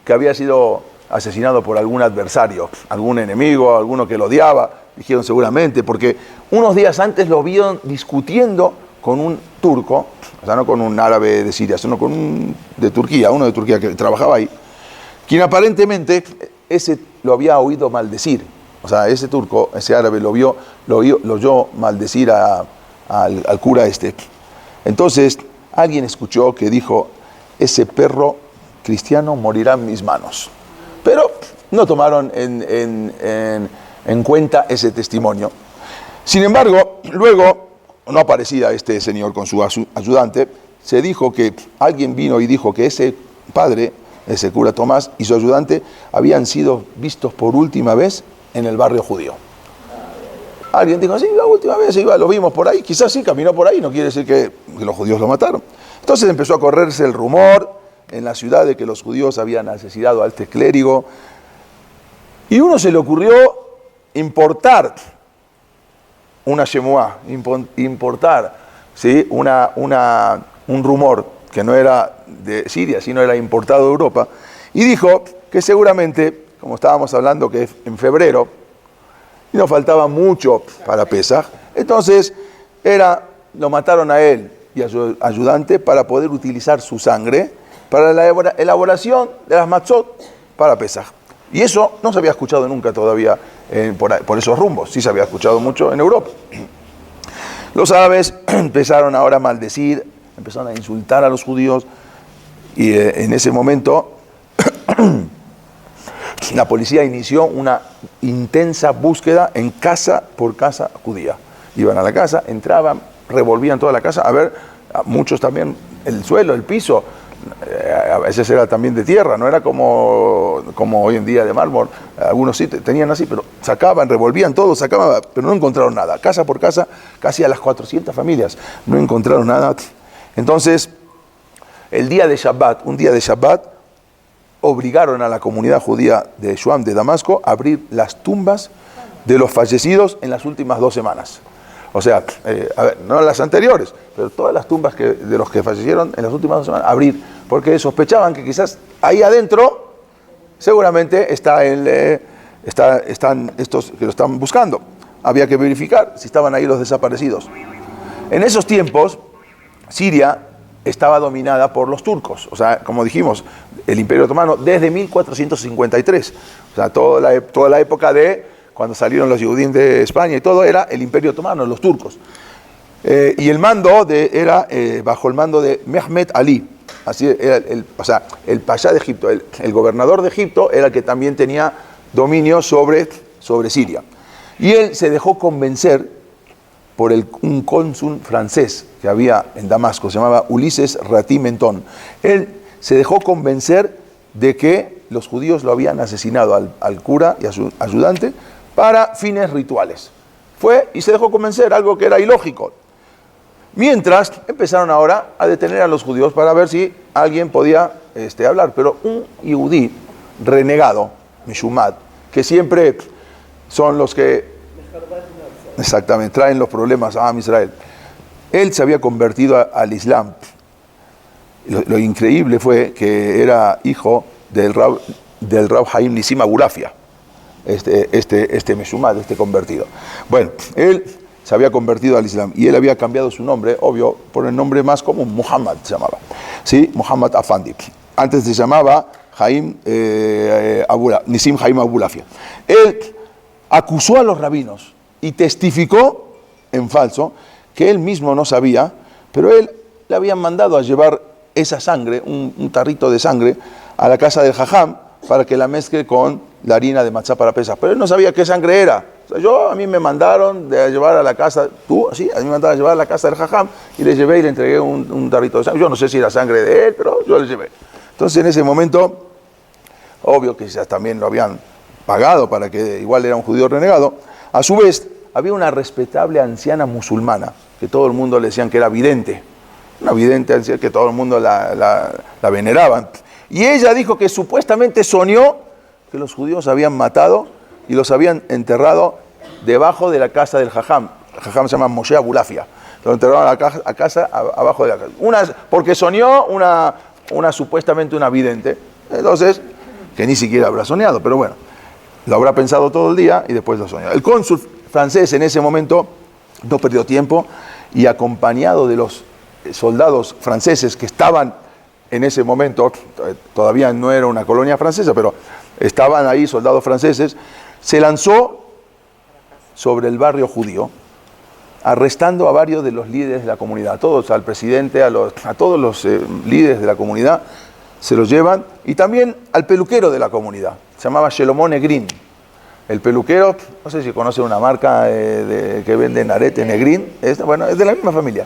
que había sido asesinado por algún adversario, algún enemigo, alguno que lo odiaba. Dijeron seguramente, porque unos días antes lo vieron discutiendo con un turco, o sea, no con un árabe de Siria, sino con un de Turquía, uno de Turquía que trabajaba ahí, quien aparentemente ese lo había oído maldecir. O sea, ese turco, ese árabe lo oyó maldecir al cura este. Entonces, alguien escuchó que dijo, ese perro cristiano morirá en mis manos. Pero no tomaron en cuenta ese testimonio. Sin embargo, luego, no aparecía este señor con su ayudante, se dijo que alguien vino y dijo que ese padre, ese cura Tomás y su ayudante habían sido vistos por última vez en el barrio judío. Alguien dijo, sí, la última vez lo vimos por ahí, quizás sí caminó por ahí, no quiere decir que los judíos lo mataron. Entonces empezó a correrse el rumor en la ciudad de que los judíos habían asesinado a este clérigo, y uno se le ocurrió importar una shemuá, importar, ¿sí? un rumor que no era de Siria, sino era importado de Europa, y dijo que seguramente, como estábamos hablando que en febrero, y nos faltaba mucho para Pesaj, entonces lo mataron a él y a su ayudante para poder utilizar su sangre para la elaboración de las matzot para Pesaj. Y eso no se había escuchado nunca todavía por esos rumbos, sí se había escuchado mucho en Europa. Los árabes empezaron ahora a maldecir, empezaron a insultar a los judíos, y en ese momento la policía inició una intensa búsqueda en casa por casa judía. Iban a la casa, entraban, revolvían toda la casa, a ver, muchos también, el suelo, el piso, a veces era también de tierra, no era como hoy en día de mármol. Algunos sí tenían así, pero sacaban, revolvían todo, sacaban, pero no encontraron nada. Casa por casa, casi a las 400 familias, no encontraron nada. Entonces, un día de Shabbat, obligaron a la comunidad judía de Shuam, de Damasco, a abrir las tumbas de los fallecidos en las últimas 2 semanas. O sea, a ver, no las anteriores, pero todas las tumbas de los que fallecieron en las últimas 2 semanas, abrir, porque sospechaban que quizás ahí adentro seguramente están estos que lo están buscando. Había que verificar si estaban ahí los desaparecidos. En esos tiempos, Siria estaba dominada por los turcos, o sea, como dijimos, el Imperio Otomano desde 1453, o sea, toda la época de cuando salieron los Yehudim de España y todo, era el Imperio Otomano, los turcos. Y el mando era bajo el mando de Mehmet Ali, así era el pasha de Egipto, el gobernador de Egipto era el que también tenía dominio sobre Siria. Y él se dejó convencer por un cónsul francés que había en Damasco, se llamaba Ulises Ratí Mentón. Él se dejó convencer de que los judíos lo habían asesinado al cura y a su ayudante para fines rituales. Fue y se dejó convencer, algo que era ilógico. Mientras empezaron ahora a detener a los judíos para ver si alguien podía hablar. Pero un yudí renegado, Mishumad, que siempre son los que exactamente traen los problemas a Israel. Él se había convertido al Islam. Lo increíble fue que era hijo del Rab Haim Nisim Abulafia, este Meshumad, este convertido. Bueno, él se había convertido al Islam y él había cambiado su nombre, obvio, por el nombre más común, Muhammad se llamaba, ¿sí? Muhammad Afandi. Antes se llamaba Nisim Haim Abulafia. Él acusó a los rabinos y testificó en falso que él mismo no sabía, pero él le habían mandado a llevar esa sangre, un tarrito de sangre, a la casa del jajam para que la mezcle con la harina de matzá para pesas. Pero él no sabía qué sangre era. O sea, a mí me mandaron de llevar a la casa, a mí me mandaron a llevar a la casa del jajam y le llevé y le entregué un tarrito de sangre. Yo no sé si era sangre de él, pero yo le llevé. Entonces en ese momento, obvio que quizás también lo habían pagado para que igual era un judío renegado. A su vez, había una respetable anciana musulmana, que todo el mundo le decían que era vidente, una vidente anciana que todo el mundo la veneraban. Y ella dijo que supuestamente soñó que los judíos habían matado y los habían enterrado debajo de la casa del jajam. El jajam se llama Moshe Abulafia. Lo enterraron a casa abajo de la casa. Porque soñó supuestamente una vidente. Entonces, que ni siquiera habrá soñado, pero bueno, lo habrá pensado todo el día y después lo soñó. El cónsul francés en ese momento no perdió tiempo y acompañado de los soldados franceses que estaban en ese momento, todavía no era una colonia francesa, pero estaban ahí soldados franceses, se lanzó sobre el barrio judío, arrestando a varios de los líderes de la comunidad, a todos, al presidente, a todos los líderes de la comunidad, se los llevan, y también al peluquero de la comunidad, se llamaba Shlomo Negrin. El peluquero, no sé si conocen una marca que venden arete Negrin, es de la misma familia.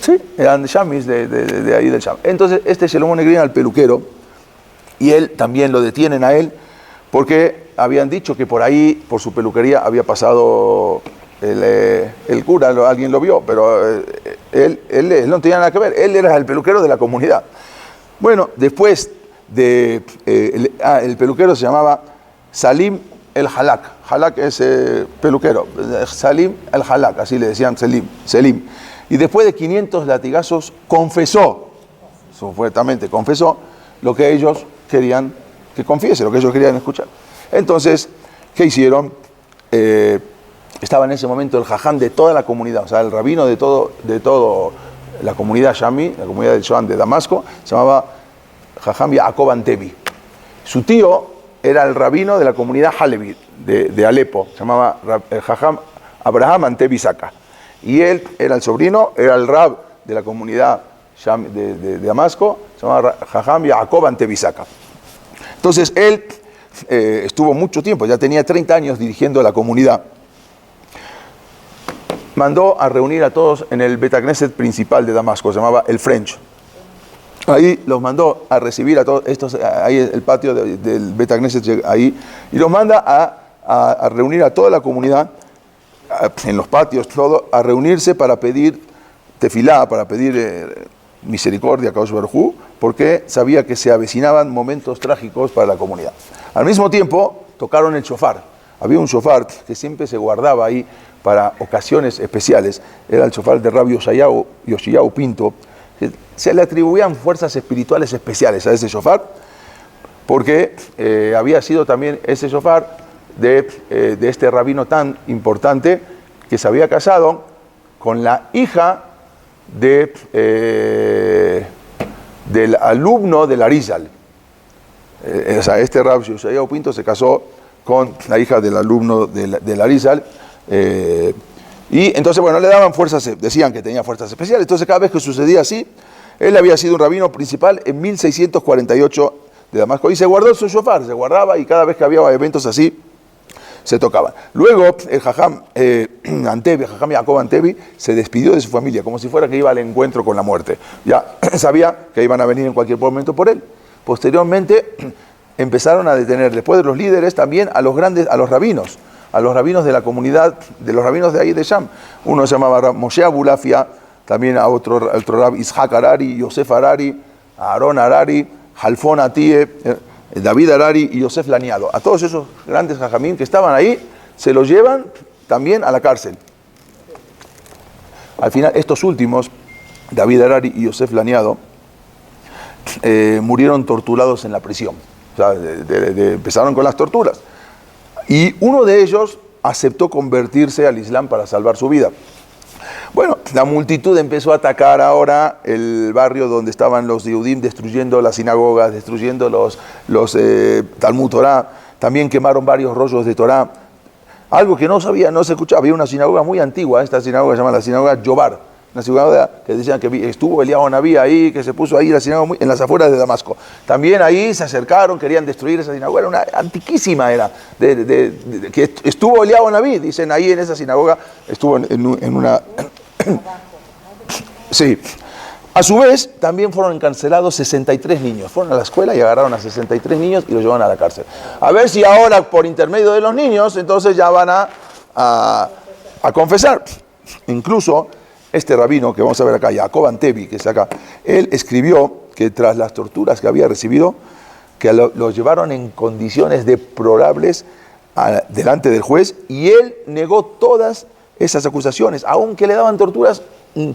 Sí, eran shamis de ahí del Sham. Entonces, Shlomo Negrin al peluquero, y él también lo detienen a él, porque habían dicho que por ahí, por su peluquería, había pasado el cura, alguien lo vio, pero él no tenía nada que ver, él era el peluquero de la comunidad. Bueno, después el peluquero se llamaba Salim el Halak. Halak es peluquero. Salim el Halak, así le decían Selim. Y después de 500 latigazos, supuestamente confesó lo que ellos querían que confiese, lo que ellos querían escuchar. Entonces, ¿qué hicieron? Estaba en ese momento el jajam de toda la comunidad, o sea, el rabino de todo la comunidad Shami, la comunidad del Shoam de Damasco, se llamaba Jajam Yaakov Antebi. Su tío era el rabino de la comunidad Halevi, de Alepo, se llamaba el Jajam Abraham Antebi Saka. Y él era el sobrino, era el rab de la comunidad de Damasco, se llamaba Jajam Yaakov Antebi Saka. Entonces él estuvo mucho tiempo, ya tenía 30 años dirigiendo la comunidad. Mandó a reunir a todos en el Bet Knesset principal de Damasco, se llamaba el French. Ahí los mandó a recibir a todos estos, ahí el patio del Bet Knesset, ahí, y los manda a reunir a toda la comunidad, en los patios, todo, a reunirse para pedir tefilá, para pedir misericordia, Kadosh Baruj Hu, porque sabía que se avecinaban momentos trágicos para la comunidad. Al mismo tiempo, tocaron el shofar. Había un shofar que siempre se guardaba ahí para ocasiones especiales. Era el shofar de Rabbi Yoshiyahu Pinto. Se le atribuían fuerzas espirituales especiales a ese shofar, porque había sido también ese shofar de este rabino tan importante que se había casado con la hija del alumno del Arizal. O sea, este Rabbi Yoshiyahu Pinto se casó con la hija del alumno del Arizal. Y entonces, bueno, le daban fuerzas, decían que tenía fuerzas especiales. Entonces, cada vez que sucedía así, él había sido un rabino principal en 1648 de Damasco. Y se guardó su shofar, se guardaba, y cada vez que había eventos así, se tocaban. Luego, el Jajam Antebi, Jajam Jacob Antebi, se despidió de su familia, como si fuera que iba al encuentro con la muerte. Ya sabía que iban a venir en cualquier momento por él. Posteriormente, empezaron a detener, después de los líderes, también a los rabinos de la comunidad, de los rabinos de ahí de Sham. Uno se llamaba Moshe Abulafia, también a otro rab, Ishaq Harari, Yosef Harari, Aaron Harari, Halfon Atie, David Harari y Yosef Laniado. A todos esos grandes jajamín que estaban ahí, se los llevan también a la cárcel. Al final, estos últimos, David Harari y Yosef Laniado, murieron torturados en la prisión. O sea, empezaron con las torturas. Y uno de ellos aceptó convertirse al Islam para salvar su vida. Bueno, la multitud empezó a atacar ahora el barrio donde estaban los Yehudim, destruyendo las sinagogas, destruyendo los Talmud Torah. También quemaron varios rollos de Torah. Algo que no se escuchaba. Había una sinagoga muy antigua, esta sinagoga se llama la sinagoga Yobar. Una sinagoga que decían que estuvo Eliyahu Naví ahí, que se puso ahí la sinagoga en las afueras de Damasco. También ahí se acercaron, querían destruir esa sinagoga. Era una antiquísima, era, que estuvo Eliyahu Naví, dicen ahí en esa sinagoga, estuvo en una... Sí. A su vez, también fueron encarcelados 63 niños. Fueron a la escuela y agarraron a 63 niños y los llevaron a la cárcel. A ver si ahora, por intermedio de los niños, entonces ya van a confesar. Incluso, este rabino que vamos a ver acá, Jacob Antebi, que está acá, él escribió que tras las torturas que había recibido, que los llevaron en condiciones deplorables delante del juez, y él negó todas esas acusaciones, aunque le daban torturas,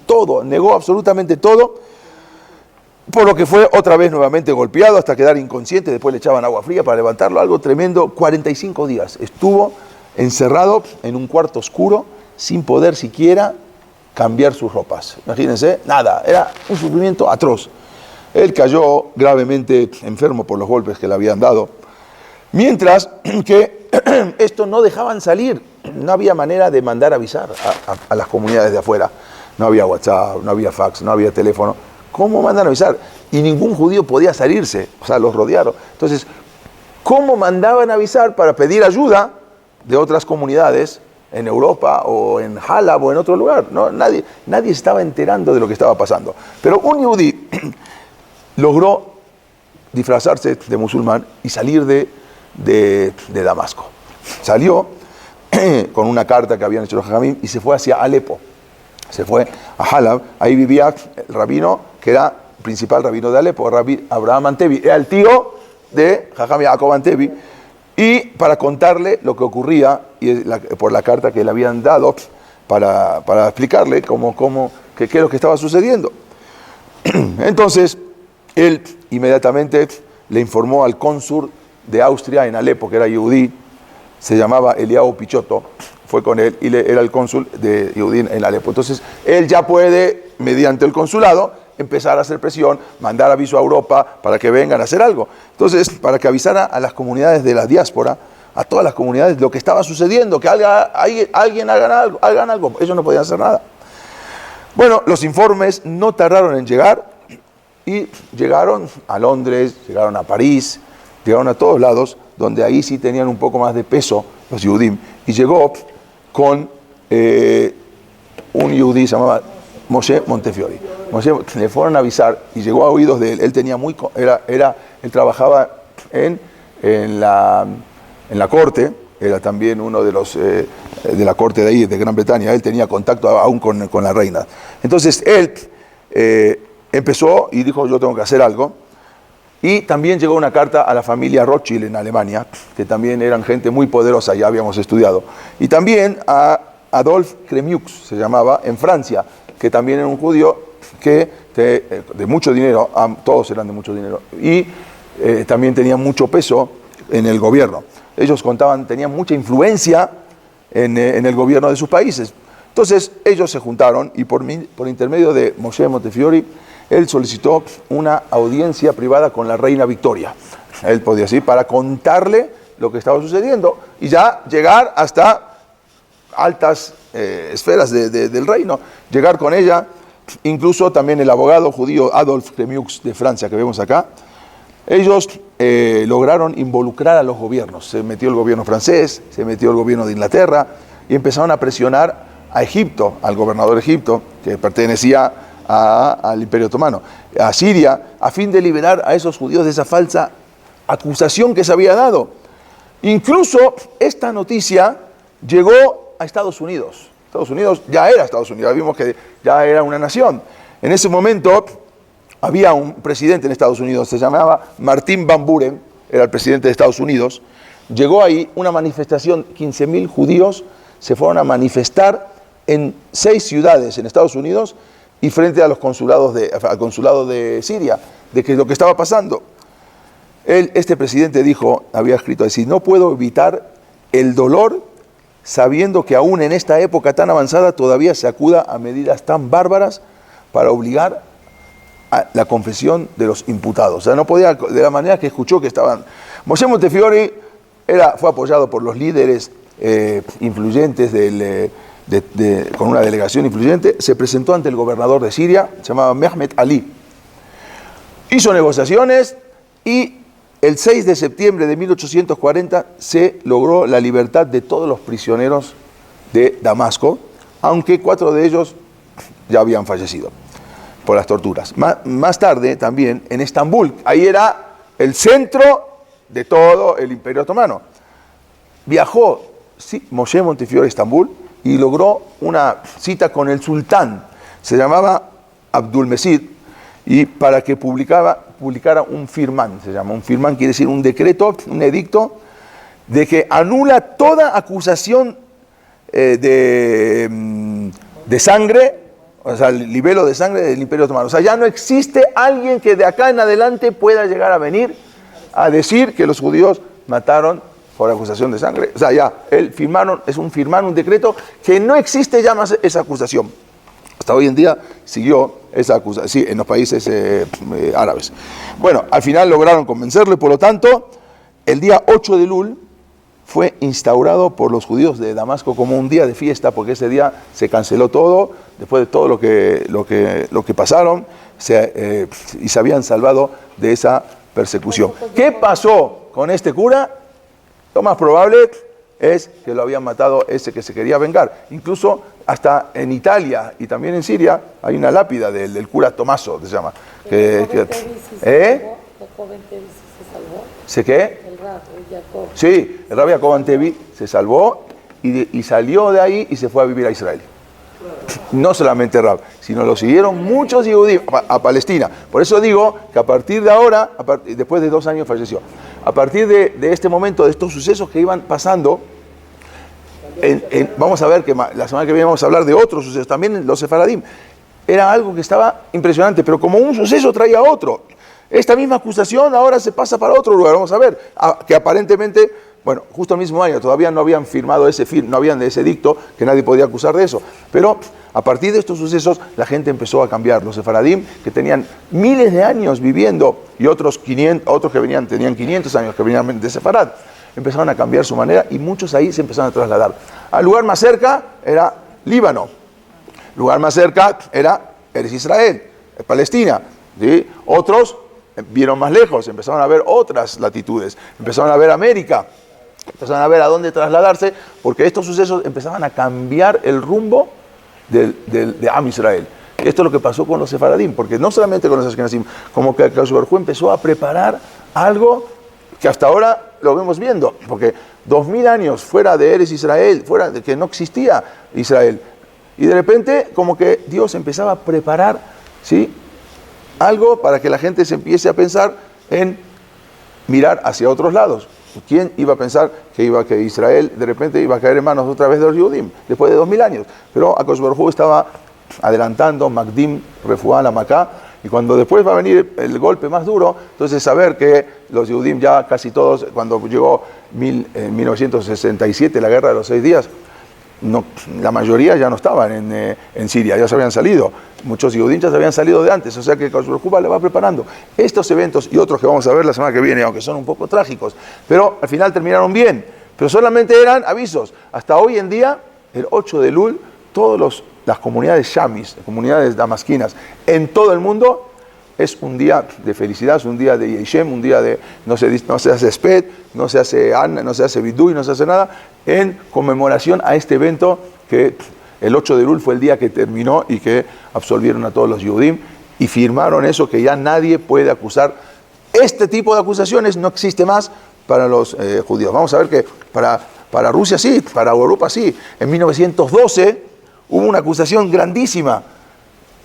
todo, negó absolutamente todo, por lo que fue otra vez nuevamente golpeado hasta quedar inconsciente. Después le echaban agua fría para levantarlo, algo tremendo. 45 días estuvo encerrado en un cuarto oscuro, sin poder siquiera cambiar sus ropas. Imagínense, nada, era un sufrimiento atroz. Él cayó gravemente enfermo por los golpes que le habían dado, mientras que esto no dejaban salir. No había manera de mandar avisar a las comunidades de afuera. No había WhatsApp, no había fax, no había teléfono. ¿Cómo mandan avisar? Y ningún judío podía salirse, o sea, los rodearon. Entonces, ¿cómo mandaban avisar para pedir ayuda de otras comunidades en Europa o en Halab o en otro lugar? No, nadie estaba enterando de lo que estaba pasando. Pero un yudí logró disfrazarse de musulmán y salir de Damasco. Salió con una carta que habían hecho los jajamim y se fue hacia Alepo. Se fue a Halab. Ahí vivía el rabino que era principal rabino de Alepo, Rabbi Abraham Antebi. Era el tío de Jajam Jacob Antebi. Y para contarle lo que ocurría por la carta que le habían dado para explicarle qué es lo que estaba sucediendo. Entonces, él inmediatamente le informó al cónsul de Austria en Alepo, que era yudí, se llamaba Eliyahu Pichotto, fue con él y era el cónsul de yudí en Alepo. Entonces, él ya puede, mediante el consulado, empezar a hacer presión, mandar aviso a Europa para que vengan a hacer algo. Entonces, para que avisara a las comunidades de la diáspora, a todas las comunidades, lo que estaba sucediendo, que alguien hagan algo. Ellos no podían hacer nada. Bueno, los informes no tardaron en llegar y llegaron a Londres, llegaron a París, llegaron a todos lados, donde ahí sí tenían un poco más de peso los Yehudim. Y llegó con un Yehudí, se llamaba Moshe Montefiore. Moshe le fueron a avisar y llegó a oídos de él. Él tenía él trabajaba en la corte, era también uno de los de la corte de ahí, de Gran Bretaña. Él tenía contacto aún con la reina. Entonces él empezó y dijo, yo tengo que hacer algo. Y también llegó una carta a la familia Rothschild en Alemania, que también eran gente muy poderosa, ya habíamos estudiado. Y también a Adolphe Crémieux, se llamaba, en Francia, que también era un judío que de mucho dinero, todos eran de mucho dinero, y también tenían mucho peso en el gobierno. Ellos tenían mucha influencia en el gobierno de sus países. Entonces ellos se juntaron y por intermedio de Moshe Montefiore, él solicitó una audiencia privada con la reina Victoria. Él podía decir, para contarle lo que estaba sucediendo y ya llegar hasta altas esferas del reino, llegar con ella. Incluso también el abogado judío Adolphe Crémieux de Francia, que vemos acá, ellos lograron involucrar a los gobiernos. Se metió el gobierno francés, se metió el gobierno de Inglaterra y empezaron a presionar a Egipto, al gobernador de Egipto, que pertenecía al Imperio Otomano, a Siria, a fin de liberar a esos judíos de esa falsa acusación que se había dado. Incluso esta noticia llegó a Estados Unidos. Estados Unidos ya era Estados Unidos, vimos que ya era una nación. En ese momento había un presidente en Estados Unidos, se llamaba Martin Van Buren, era el presidente de Estados Unidos. Llegó ahí una manifestación, 15.000 judíos se fueron a manifestar en 6 ciudades en Estados Unidos y frente a al consulado de Siria, de que lo que estaba pasando. Este presidente dijo, había escrito así, no puedo evitar el dolor sabiendo que aún en esta época tan avanzada todavía se acuda a medidas tan bárbaras para obligar a la confesión de los imputados. O sea, no podía, de la manera que escuchó que estaban... Moshe Montefiore fue apoyado por los líderes influyentes con una delegación influyente, se presentó ante el gobernador de Siria, se llamaba Mehmet Ali. Hizo negociaciones y el 6 de septiembre de 1840 se logró la libertad de todos los prisioneros de Damasco, aunque 4 de ellos ya habían fallecido por las torturas. Más tarde también en Estambul, ahí era el centro de todo el Imperio Otomano. Viajó Moshe Montefiore a Estambul y logró una cita con el sultán, se llamaba Abdülmecid, y para que publicara un firmán, se llama un firmán, quiere decir un decreto, un edicto, de que anula toda acusación de sangre, o sea, el libelo de sangre del Imperio Otomano. O sea, ya no existe alguien que de acá en adelante pueda llegar a venir a decir que los judíos mataron por acusación de sangre. O sea, ya, firmaron un decreto que no existe ya más esa acusación. Hasta hoy en día siguió esa acusación, sí, en los países árabes. Bueno, al final lograron convencerlo y por lo tanto, el día 8 de Elul fue instaurado por los judíos de Damasco como un día de fiesta, porque ese día se canceló todo, después de todo lo que pasaron, y se habían salvado de esa persecución. ¿Qué pasó con este cura? Lo más probable es que lo habían matado ese que se quería vengar. Incluso hasta en Italia y también en Siria hay una lápida del cura Tomaso, se llama. ¿Se qué? El Rab, Jacob. Sí, el Rab Jacob Antevi se salvó y salió de ahí y se fue a vivir a Israel. No solamente Rab, sino lo siguieron muchos judíos a Palestina. Por eso digo que a partir de ahora, después de 2 años falleció, a partir de este momento, de estos sucesos que iban pasando, vamos a ver que la semana que viene vamos a hablar de otros sucesos, también los sefaradim. Era algo que estaba impresionante, pero como un suceso traía otro. Esta misma acusación ahora se pasa para otro lugar. Vamos a ver, que aparentemente, bueno, justo el mismo año todavía no habían firmado no habían de ese edicto, que nadie podía acusar de eso. Pero a partir de estos sucesos la gente empezó a cambiar. Los sefaradim, que tenían miles de años viviendo, y otros que tenían 500 años que venían de Sefarad, empezaron a cambiar su manera y muchos ahí se empezaron a trasladar. Al lugar más cerca era Líbano. El lugar más cerca era Eretz Israel, Palestina. ¿Sí? Otros vieron más lejos, empezaron a ver otras latitudes, empezaron a ver América, empezaron a ver a dónde trasladarse, porque estos sucesos empezaban a cambiar el rumbo de Am Israel. Esto es lo que pasó con los sefaradim, porque no solamente con los ashkenazim, como que Akadosh Baruj Hu empezó a preparar algo que hasta ahora lo vemos viendo, porque 2000 años fuera de Eretz Israel, fuera de que no existía Israel, y de repente como que Dios empezaba a preparar, ¿sí?, algo para que la gente se empiece a pensar en mirar hacia otros lados. ¿Quién iba a pensar que Israel de repente iba a caer en manos otra vez de los Yehudim después de 2000 años? Pero Akadosh Baruj Hu estaba adelantando, Magdim, Refuá, la Macá, y cuando después va a venir el golpe más duro, entonces saber que los Yehudim ya casi todos, cuando llegó 1967, la guerra de los 6 días, no, la mayoría ya no estaban en Siria, ya se habían salido. Muchos Yehudim ya se habían salido de antes, o sea que Akadosh Baruj Hu le va preparando estos eventos y otros que vamos a ver la semana que viene, aunque son un poco trágicos, pero al final terminaron bien. Pero solamente eran avisos. Hasta hoy en día, el 8 de Elul, todas las comunidades shamis, comunidades damasquinas, en todo el mundo, es un día de felicidad, es un día de Yeshem, un día de no se hace sped, no se hace Anna, no se hace Bidui, no se hace nada, en conmemoración a este evento que el 8 de Elul fue el día que terminó y que absolvieron a todos los Yehudim y firmaron eso, que ya nadie puede acusar. Este tipo de acusaciones no existe más para los judíos. Vamos a ver que para Rusia sí, para Europa sí. En 1912 hubo una acusación grandísima,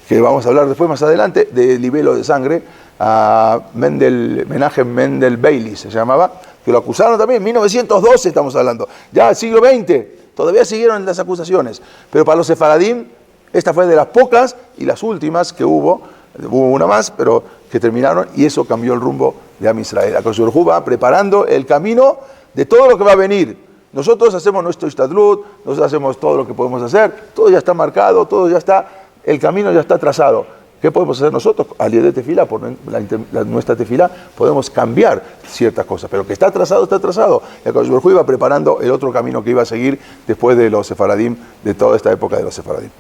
que vamos a hablar después más adelante, de libelo de sangre, a Menachem Mendel Bailey se llamaba, que lo acusaron también en 1912 estamos hablando, ya el siglo XX, todavía siguieron las acusaciones, pero para los sefaradim, esta fue de las pocas y las últimas que hubo una más, pero que terminaron, y eso cambió el rumbo de Am Israel. Akadosh Baruj Hu va preparando el camino de todo lo que va a venir. Nosotros hacemos nuestro Ishtadlut, nosotros hacemos todo lo que podemos hacer, todo ya está marcado, todo ya está, el camino ya está trazado. ¿Qué podemos hacer nosotros? Al día de tefilá, por nuestra tefilá, podemos cambiar ciertas cosas, pero que está trazado, está trazado. Y Akadosh Baruj Hu iba preparando el otro camino que iba a seguir después de los sefaradim, de toda esta época de los sefaradim.